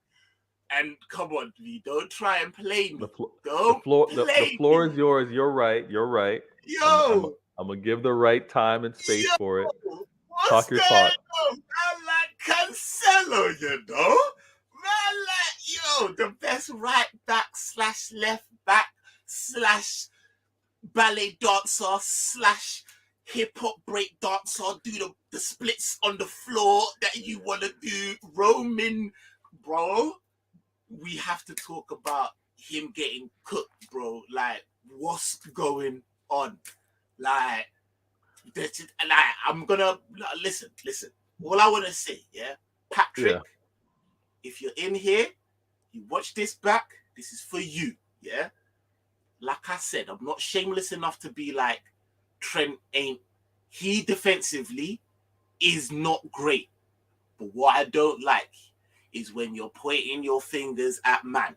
And come on, Lee, don't try and play me. The floor is yours. You're right. Yo. I'm going to give the right time and space for it. Talk your talk. Man like Cancelo, you know? Man like, the best right back / left back / ballet dancer / hip-hop break dancer, do the splits on the floor that you want to do. Roman, bro, we have to talk about him getting cooked, bro. Like, what's going on? Like, I'm gonna listen. All I want to say, yeah, Patrick, if you're in here, you watch this back. This is for you, yeah. Like I said, I'm not shameless enough to be like Trent ain't. He defensively is not great, but what I don't like is when you're pointing your fingers at man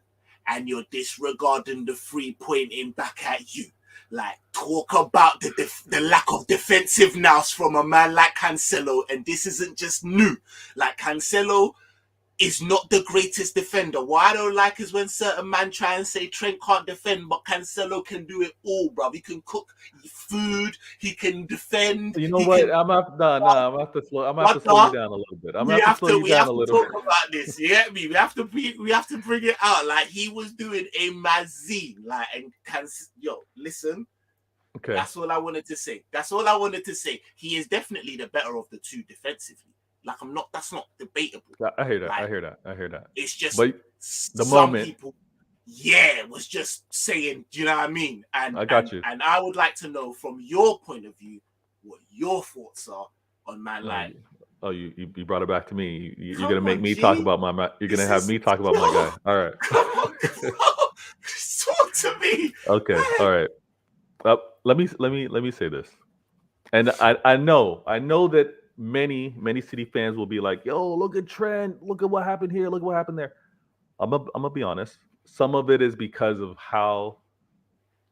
and you're disregarding the free pointing back at you. Like, talk about the lack of defensiveness from a man like Cancelo, and this isn't just new. Like, Cancelo is not the greatest defender. What I don't like is when certain man try and say Trent can't defend, but Cancelo can do it all, bro. He can cook food, he can defend. You know what? I'm gonna have to slow you down a little bit. We have to talk about this. You get me? We have to bring it out. Like, he was doing a mazine. Like, and listen. Okay. That's all I wanted to say. He is definitely the better of the two defensively. Like, that's not debatable. I hear that. It's just the moment people, was just saying, do you know what I mean? And I got you. And I would like to know from your point of view what your thoughts are on Man Lion. Oh, you brought it back to me. You're gonna make me talk about my. You're gonna have me talk about my guy. All right. Talk to me. Okay, all right. Let me say this, and I know that many City fans will be like, "Yo, look at Trent. Look at what happened here. Look what happened there." I'm gonna be honest. Some of it is because of how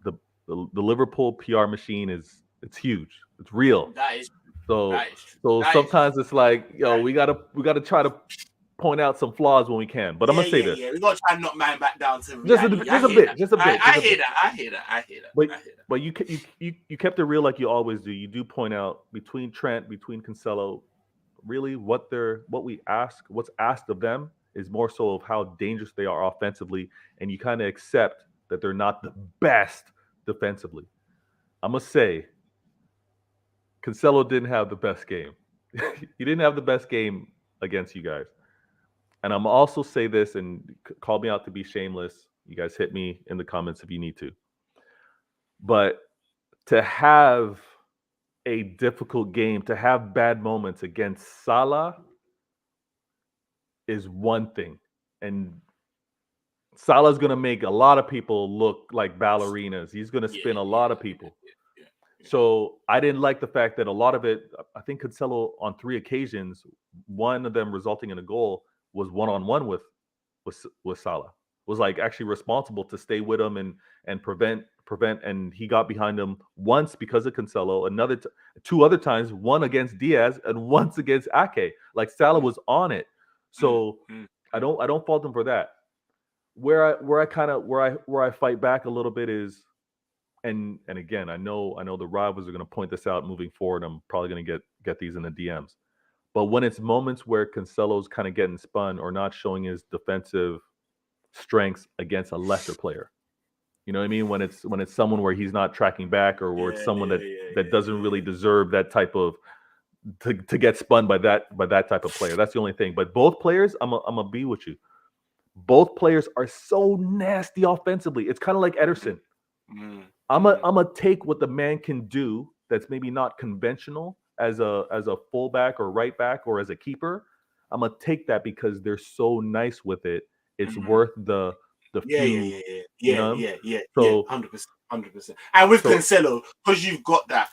the the Liverpool PR machine is. It's huge. It's real. That is true. So That is true. so That is sometimes true. it's like, yo, That is, we gotta try to point out some flaws when we can. But I'm yeah, gonna say yeah, this. yeah. We gotta try and knock man back down to Just a, reality. I just a hear bit, that. just a bit, just I a hear bit. that. I hear that. I hear that. But I hear that. but you kept it real like you always do. You do point out between Trent, between Cancelo, really what's asked of them is more so of how dangerous they are offensively, and you kind of accept that they're not the best defensively. I'm gonna say Cancelo didn't have the best game. He didn't have the best game against you guys. And I'm also say this and call me out to be shameless. You guys hit me in the comments if you need to. But to have a difficult game, to have bad moments against Salah is one thing. And Salah's going to make a lot of people look like ballerinas. He's going to Yeah, spin a yeah, lot of people. yeah, yeah. So I didn't like the fact that a lot of it, I think Cancelo on 3 occasions, one of them resulting in a goal, was one-on-one with Salah. Was like actually responsible to stay with him and prevent, and he got behind him once because of Cancelo, two other times, one against Diaz and once against Ake. Like Salah was on it. So Mm. I don't fault him for that. Where I fight back a little bit is, and again, I know the rivals are going to point this out moving forward. I'm probably going to get these in the DMs. But when it's moments where Cancelo's kind of getting spun or not showing his defensive strengths against a lesser player, you know what I mean? When it's someone where he's not tracking back, or where it's Yeah, someone yeah, that doesn't really deserve that type of to get spun by that type of player. That's the only thing. But both players, I'm gonna be with you. Both players are so nasty offensively. It's kind of like Ederson. Mm. I'm a take what the man can do that's maybe not conventional as a fullback or right back or as a keeper. I'm gonna take that because they're so nice with it. It's worth the Yeah, few, you know. 100%, 100%. And with So Cancelo, because you've got that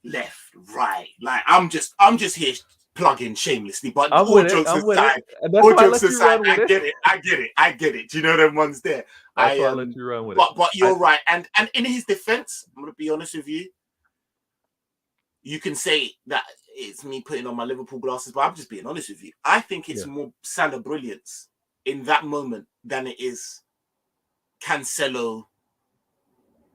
left, right, like I'm just here plugging shamelessly. But I'm all with it. jokes I'm with it. aside, And that's why I let you run with I it. get it, I get it, I get it. Do you know them ones there? That's why I let you run with it. But you're right, and in his defense, I'm gonna be honest with you. You can say that it's me putting on my Liverpool glasses, but I'm just being honest with you. I think it's more Salah brilliance in that moment than it is Cancelo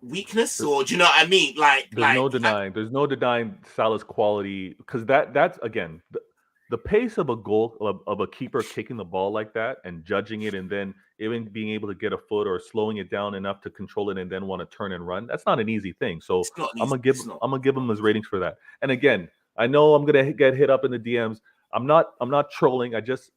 weakness, or do you know what I mean? There's no denying Salah's quality, because that's again the pace of a goal of a keeper kicking the ball like that and judging it, and then even being able to get a foot or slowing it down enough to control it and then want to turn and run. That's not an easy thing. So it's not I'm easy. gonna give It's not. I'm gonna give him his ratings for that. And again, I know I'm gonna get hit up in the DMs. I'm not trolling. I'm just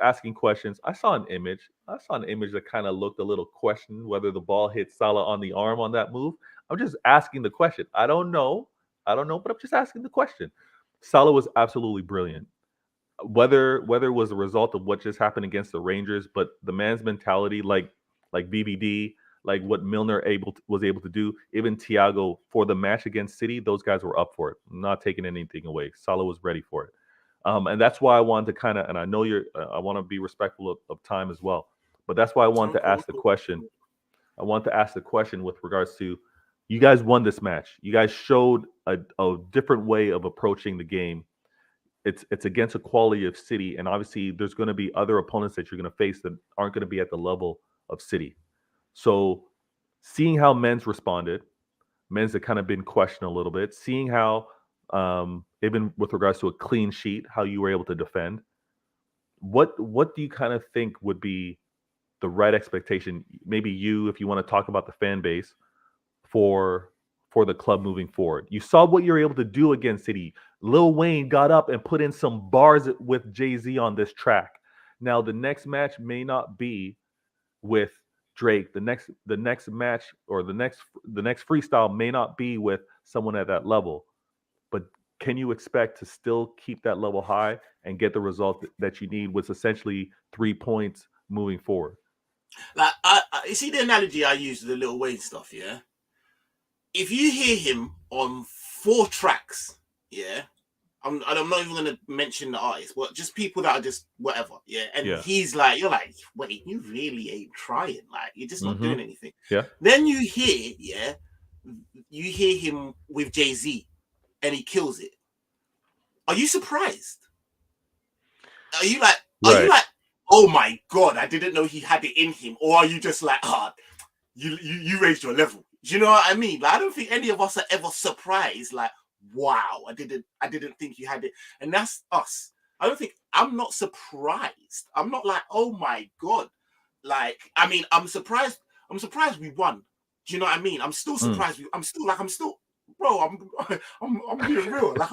asking questions. I saw an image. That kind of looked a little question whether the ball hit Salah on the arm on that move. I'm just asking the question. I don't know, but I'm just asking the question. Salah was absolutely brilliant. Whether it was a result of what just happened against the Rangers, but the man's mentality, like BBD, like what Milner was able to do, even Thiago for the match against City, those guys were up for it. I'm not taking anything away. Salah was ready for it, and that's why I wanted to kind of, and I know I want to be respectful of time as well, but that's why I wanted to ask the question. I want to ask the question with regards to, you guys won this match. You guys showed a different way of approaching the game. It's against a quality of City, and obviously there's going to be other opponents that you're going to face that aren't going to be at the level of City. So seeing how men's responded, men's have kind of been questioned a little bit, seeing how even with regards to a clean sheet, how you were able to defend. What do you kind of think would be the right expectation? Maybe you, if you want to talk about the fan base for the club moving forward. You saw what you were able to do against City. Lil Wayne got up and put in some bars with Jay-Z on this track. Now the next match may not be with Drake. The next match, or the next freestyle may not be with someone at that level. But can you expect to still keep that level high and get the result that you need, with essentially 3 points moving forward? Like you see the analogy I use with the Lil Wayne stuff, yeah? If you hear him on 4 tracks, yeah, I'm not even going to mention the artist, but just people that are just whatever, yeah? And he's like, you're like, wait, you really ain't trying. Like, you're just not doing anything. Yeah. Then you hear him with Jay-Z and he kills it. Are you surprised? Are you like, oh my God, I didn't know he had it in him? Or are you just like, you raised your level? Do you know what I mean? Like, I don't think any of us are ever surprised, like, wow, I didn't think you had it. And that's us. I'm not surprised. I'm not like, oh my God. Like, I mean, I'm surprised we won. Do you know what I mean? I'm still surprised. Bro, I'm being real. Like,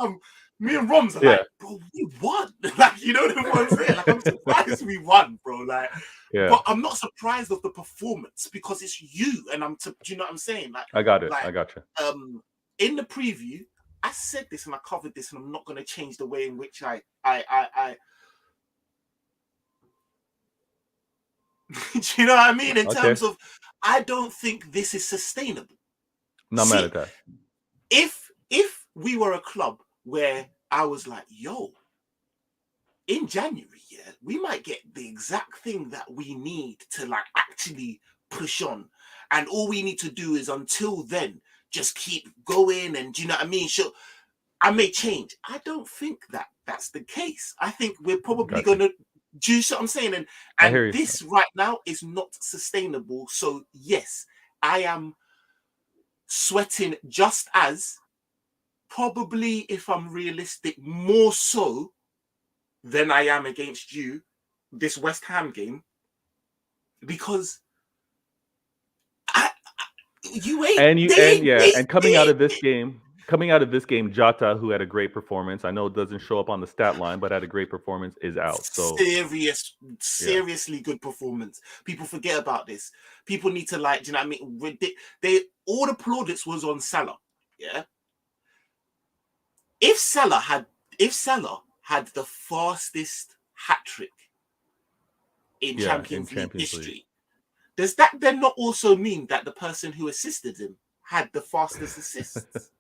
me and Roms are like, bro, we won. Like, you know what I'm saying? Like, I'm surprised we won, bro. Like, but I'm not surprised of the performance because it's you. And do you know what I'm saying? Like, I got it. Like, I got you. In the preview, I said this and I covered this, and I'm not going to change the way in which I do you know what I mean? In terms of, I don't think this is sustainable. Not mad at that. If we were a club where I was like, yo, in January, yeah, we might get the exact thing that we need to like actually push on. And all we need to do is until then, just keep going. And do you know what I mean? Sure, I may change. I don't think that that's the case. I think we're probably going to do you see what I'm saying? And this right now is not sustainable. So yes, I am sweating just as, probably, if I'm realistic, more so than I am against you, this West Ham game, because you ain't. And coming out of this game, Jota, who had a great performance, I know it doesn't show up on the stat line, but had a great performance, is out. So seriously good performance. People forget about this. People need to, like, do you know what I mean? All the plaudits was on Salah. Yeah. If Salah had the fastest hat trick in Champions League history, does that then not also mean that the person who assisted him had the fastest assists?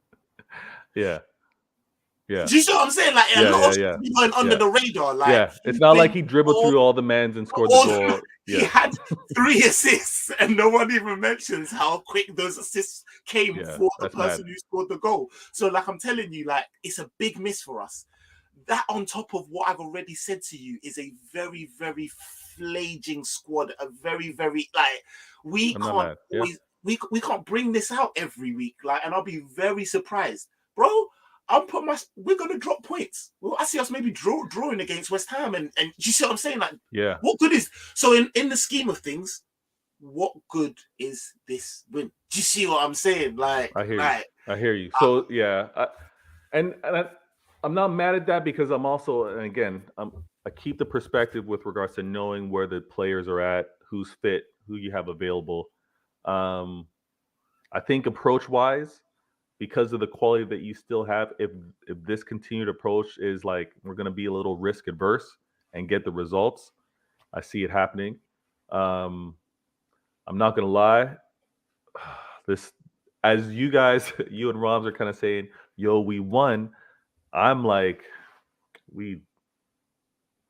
Yeah. Do you see what I'm saying? Like, a lot of people going under the radar. Like, it's not like he dribbled through all the mans and scored the goal. He had 3 assists, and no one even mentions how quick those assists came for the person who scored the goal. So, like, I'm telling you, like, it's a big miss for us. That, on top of what I've already said to you, is a very, very flaging squad. A very, very, like, we can't bring this out every week. Like, and I'll be very surprised, bro. We're gonna drop points. Well, I see us maybe drawing against West Ham, and you see what I'm saying? Like, what good is so in the scheme of things? What good is this win? Do you see what I'm saying? Like, I hear you. So I'm not mad at that because I'm also, and again, I keep the perspective with regards to knowing where the players are at, who's fit, who you have available. I think approach-wise, because of the quality that you still have, if this continued approach is like we're going to be a little risk adverse and get the results, I see it happening. I'm not going to lie. This, as you guys, you and Roms are kind of saying, yo, we won. I'm like, we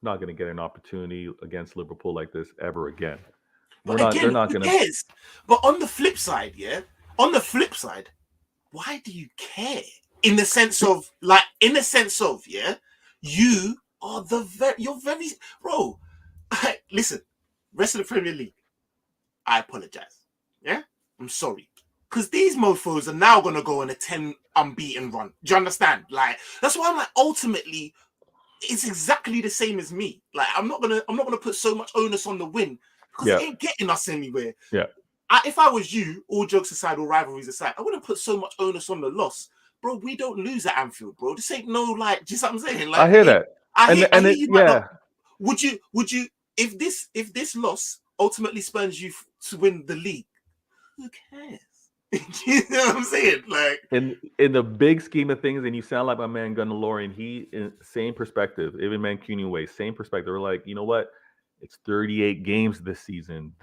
not going to get an opportunity against Liverpool like this ever again. They're not going to. But on the flip side, why do you care? In the sense of, you are you're very, bro. Listen, rest of the Premier League, I apologize. Yeah, I'm sorry. Because these mofos are now going to go on a 10 unbeaten run. Do you understand? Like, that's why I'm like, ultimately, it's exactly the same as me. Like, I'm not gonna put so much onus on the win because it ain't getting us anywhere. Yeah. If I was you, all jokes aside, all rivalries aside, I wouldn't put so much onus on the loss. Bro, we don't lose at Anfield, bro. This ain't no, like, do you see what I'm saying? Like, I hear that. I hear you. Yeah. Would you, if this loss ultimately spurns you to win the league, who cares? You know what I'm saying? Like, in the big scheme of things, and you sound like my man Gunnalorian, same perspective, even Mancunian way, same perspective. We're like, you know what? It's 38 games this season.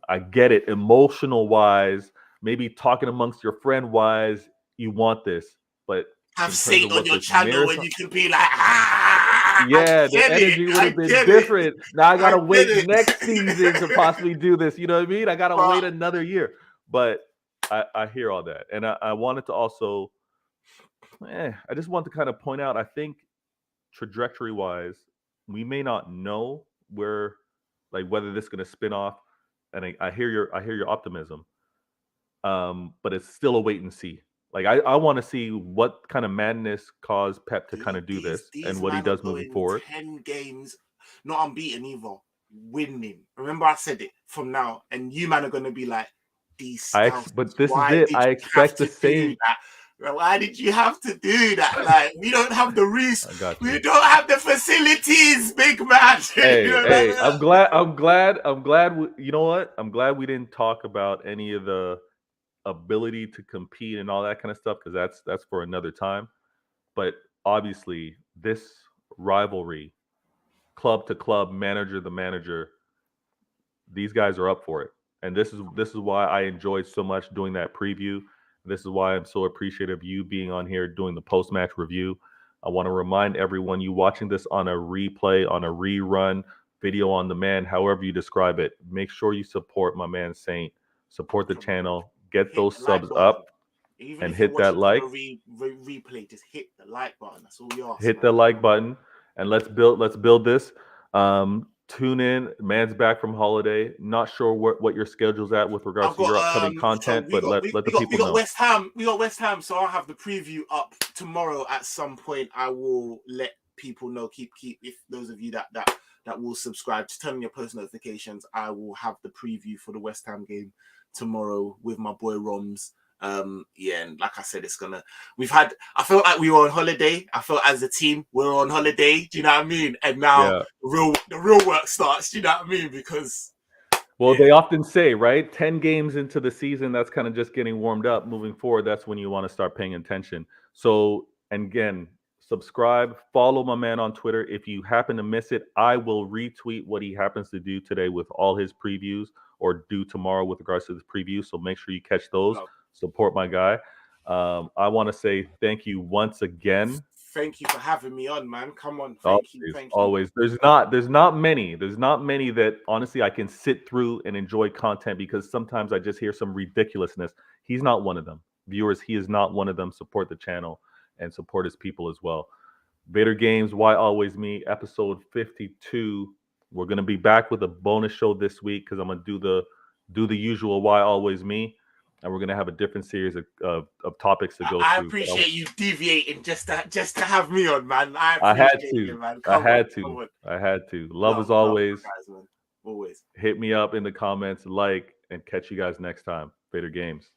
I get it. Emotional wise, maybe talking amongst your friend wise, you want this, but Have in terms Saint of on what your this channel when marathon, you can be like, I yeah, the get it, energy would I have been get it, different. Now I I gotta get wait next season to it. possibly do this. You know what I mean? I gotta wait But another year. But I hear all that, and I wanted to also, I just want to kind of point out. I think trajectory wise, we may not know where, like whether this is going to spin off. And I hear your optimism, but it's still a wait and see. Like I want to see what kind of madness caused Pep to kind of do this and these what he man are does moving going forward. 10 games, not unbeaten either, winning. Remember I said it from now, and you man are going to be like, these scouts, But this is why it. did I you have expect the to do same. that? Why did you have to do that? Like, we don't have the I got we you. don't have the facilities, big man. You know, Hey, I'm glad. You know what? I'm glad we didn't talk about any of the ability to compete and all that kind of stuff because that's for another time. But obviously, this rivalry, club to club, manager to manager, these guys are up for it. And this is why I enjoyed so much doing that preview. This is why I'm so appreciative of you being on here doing the post match review. I want to remind everyone you watching this on a replay, on a rerun, video on demand, however you describe it. Make sure you support my man Saint. Support the channel. Get hit those the like subs button. up Even and if you're hit that watching from like. a replay, just hit the like button. That's all we ask, Hit man. the like button and let's build this. Tune in. Man's back from holiday. Not sure what your schedule's at with regards I've to your upcoming got so content, but let the we people got know. West Ham. We got West Ham, so I'll have the preview up tomorrow at some point. I will let people know. Keep if those of you that will subscribe, just turn on your post notifications. I will have the preview for the West Ham game tomorrow with my boy Roms. Yeah, and like I said, I felt like we were on holiday. I felt as a team we were on holiday. Do you know what I mean? And now Yeah. the real work starts. Do you know what I mean? Because Well, they often say, right? 10 games into the season, that's kind of just getting warmed up. Moving forward, that's when you want to start paying attention. So, and again, subscribe, follow my man on Twitter. If you happen to miss it, I will retweet what he happens to do today with all his previews or do tomorrow with regards to this preview. So make sure you catch those. Support my guy. I want to say thank you once again. Thank you for having me on, man. Come on, Always, thank you. always. There's not many that honestly I can sit through and enjoy content because sometimes I just hear some ridiculousness. He's not one of them. Viewers, he is not one of them. Support the channel and support his people as well. Vader Games, Why Always Me, episode 52. We're gonna be back with a bonus show this week because I'm gonna do the usual Why Always Me. And we're gonna have a different series of topics to go through. I appreciate you deviating just to have me on, man. I had to. It, man. I had to. Love as always. Guys, man. Always. Hit me up in the comments, like, and catch you guys next time. Vader Games.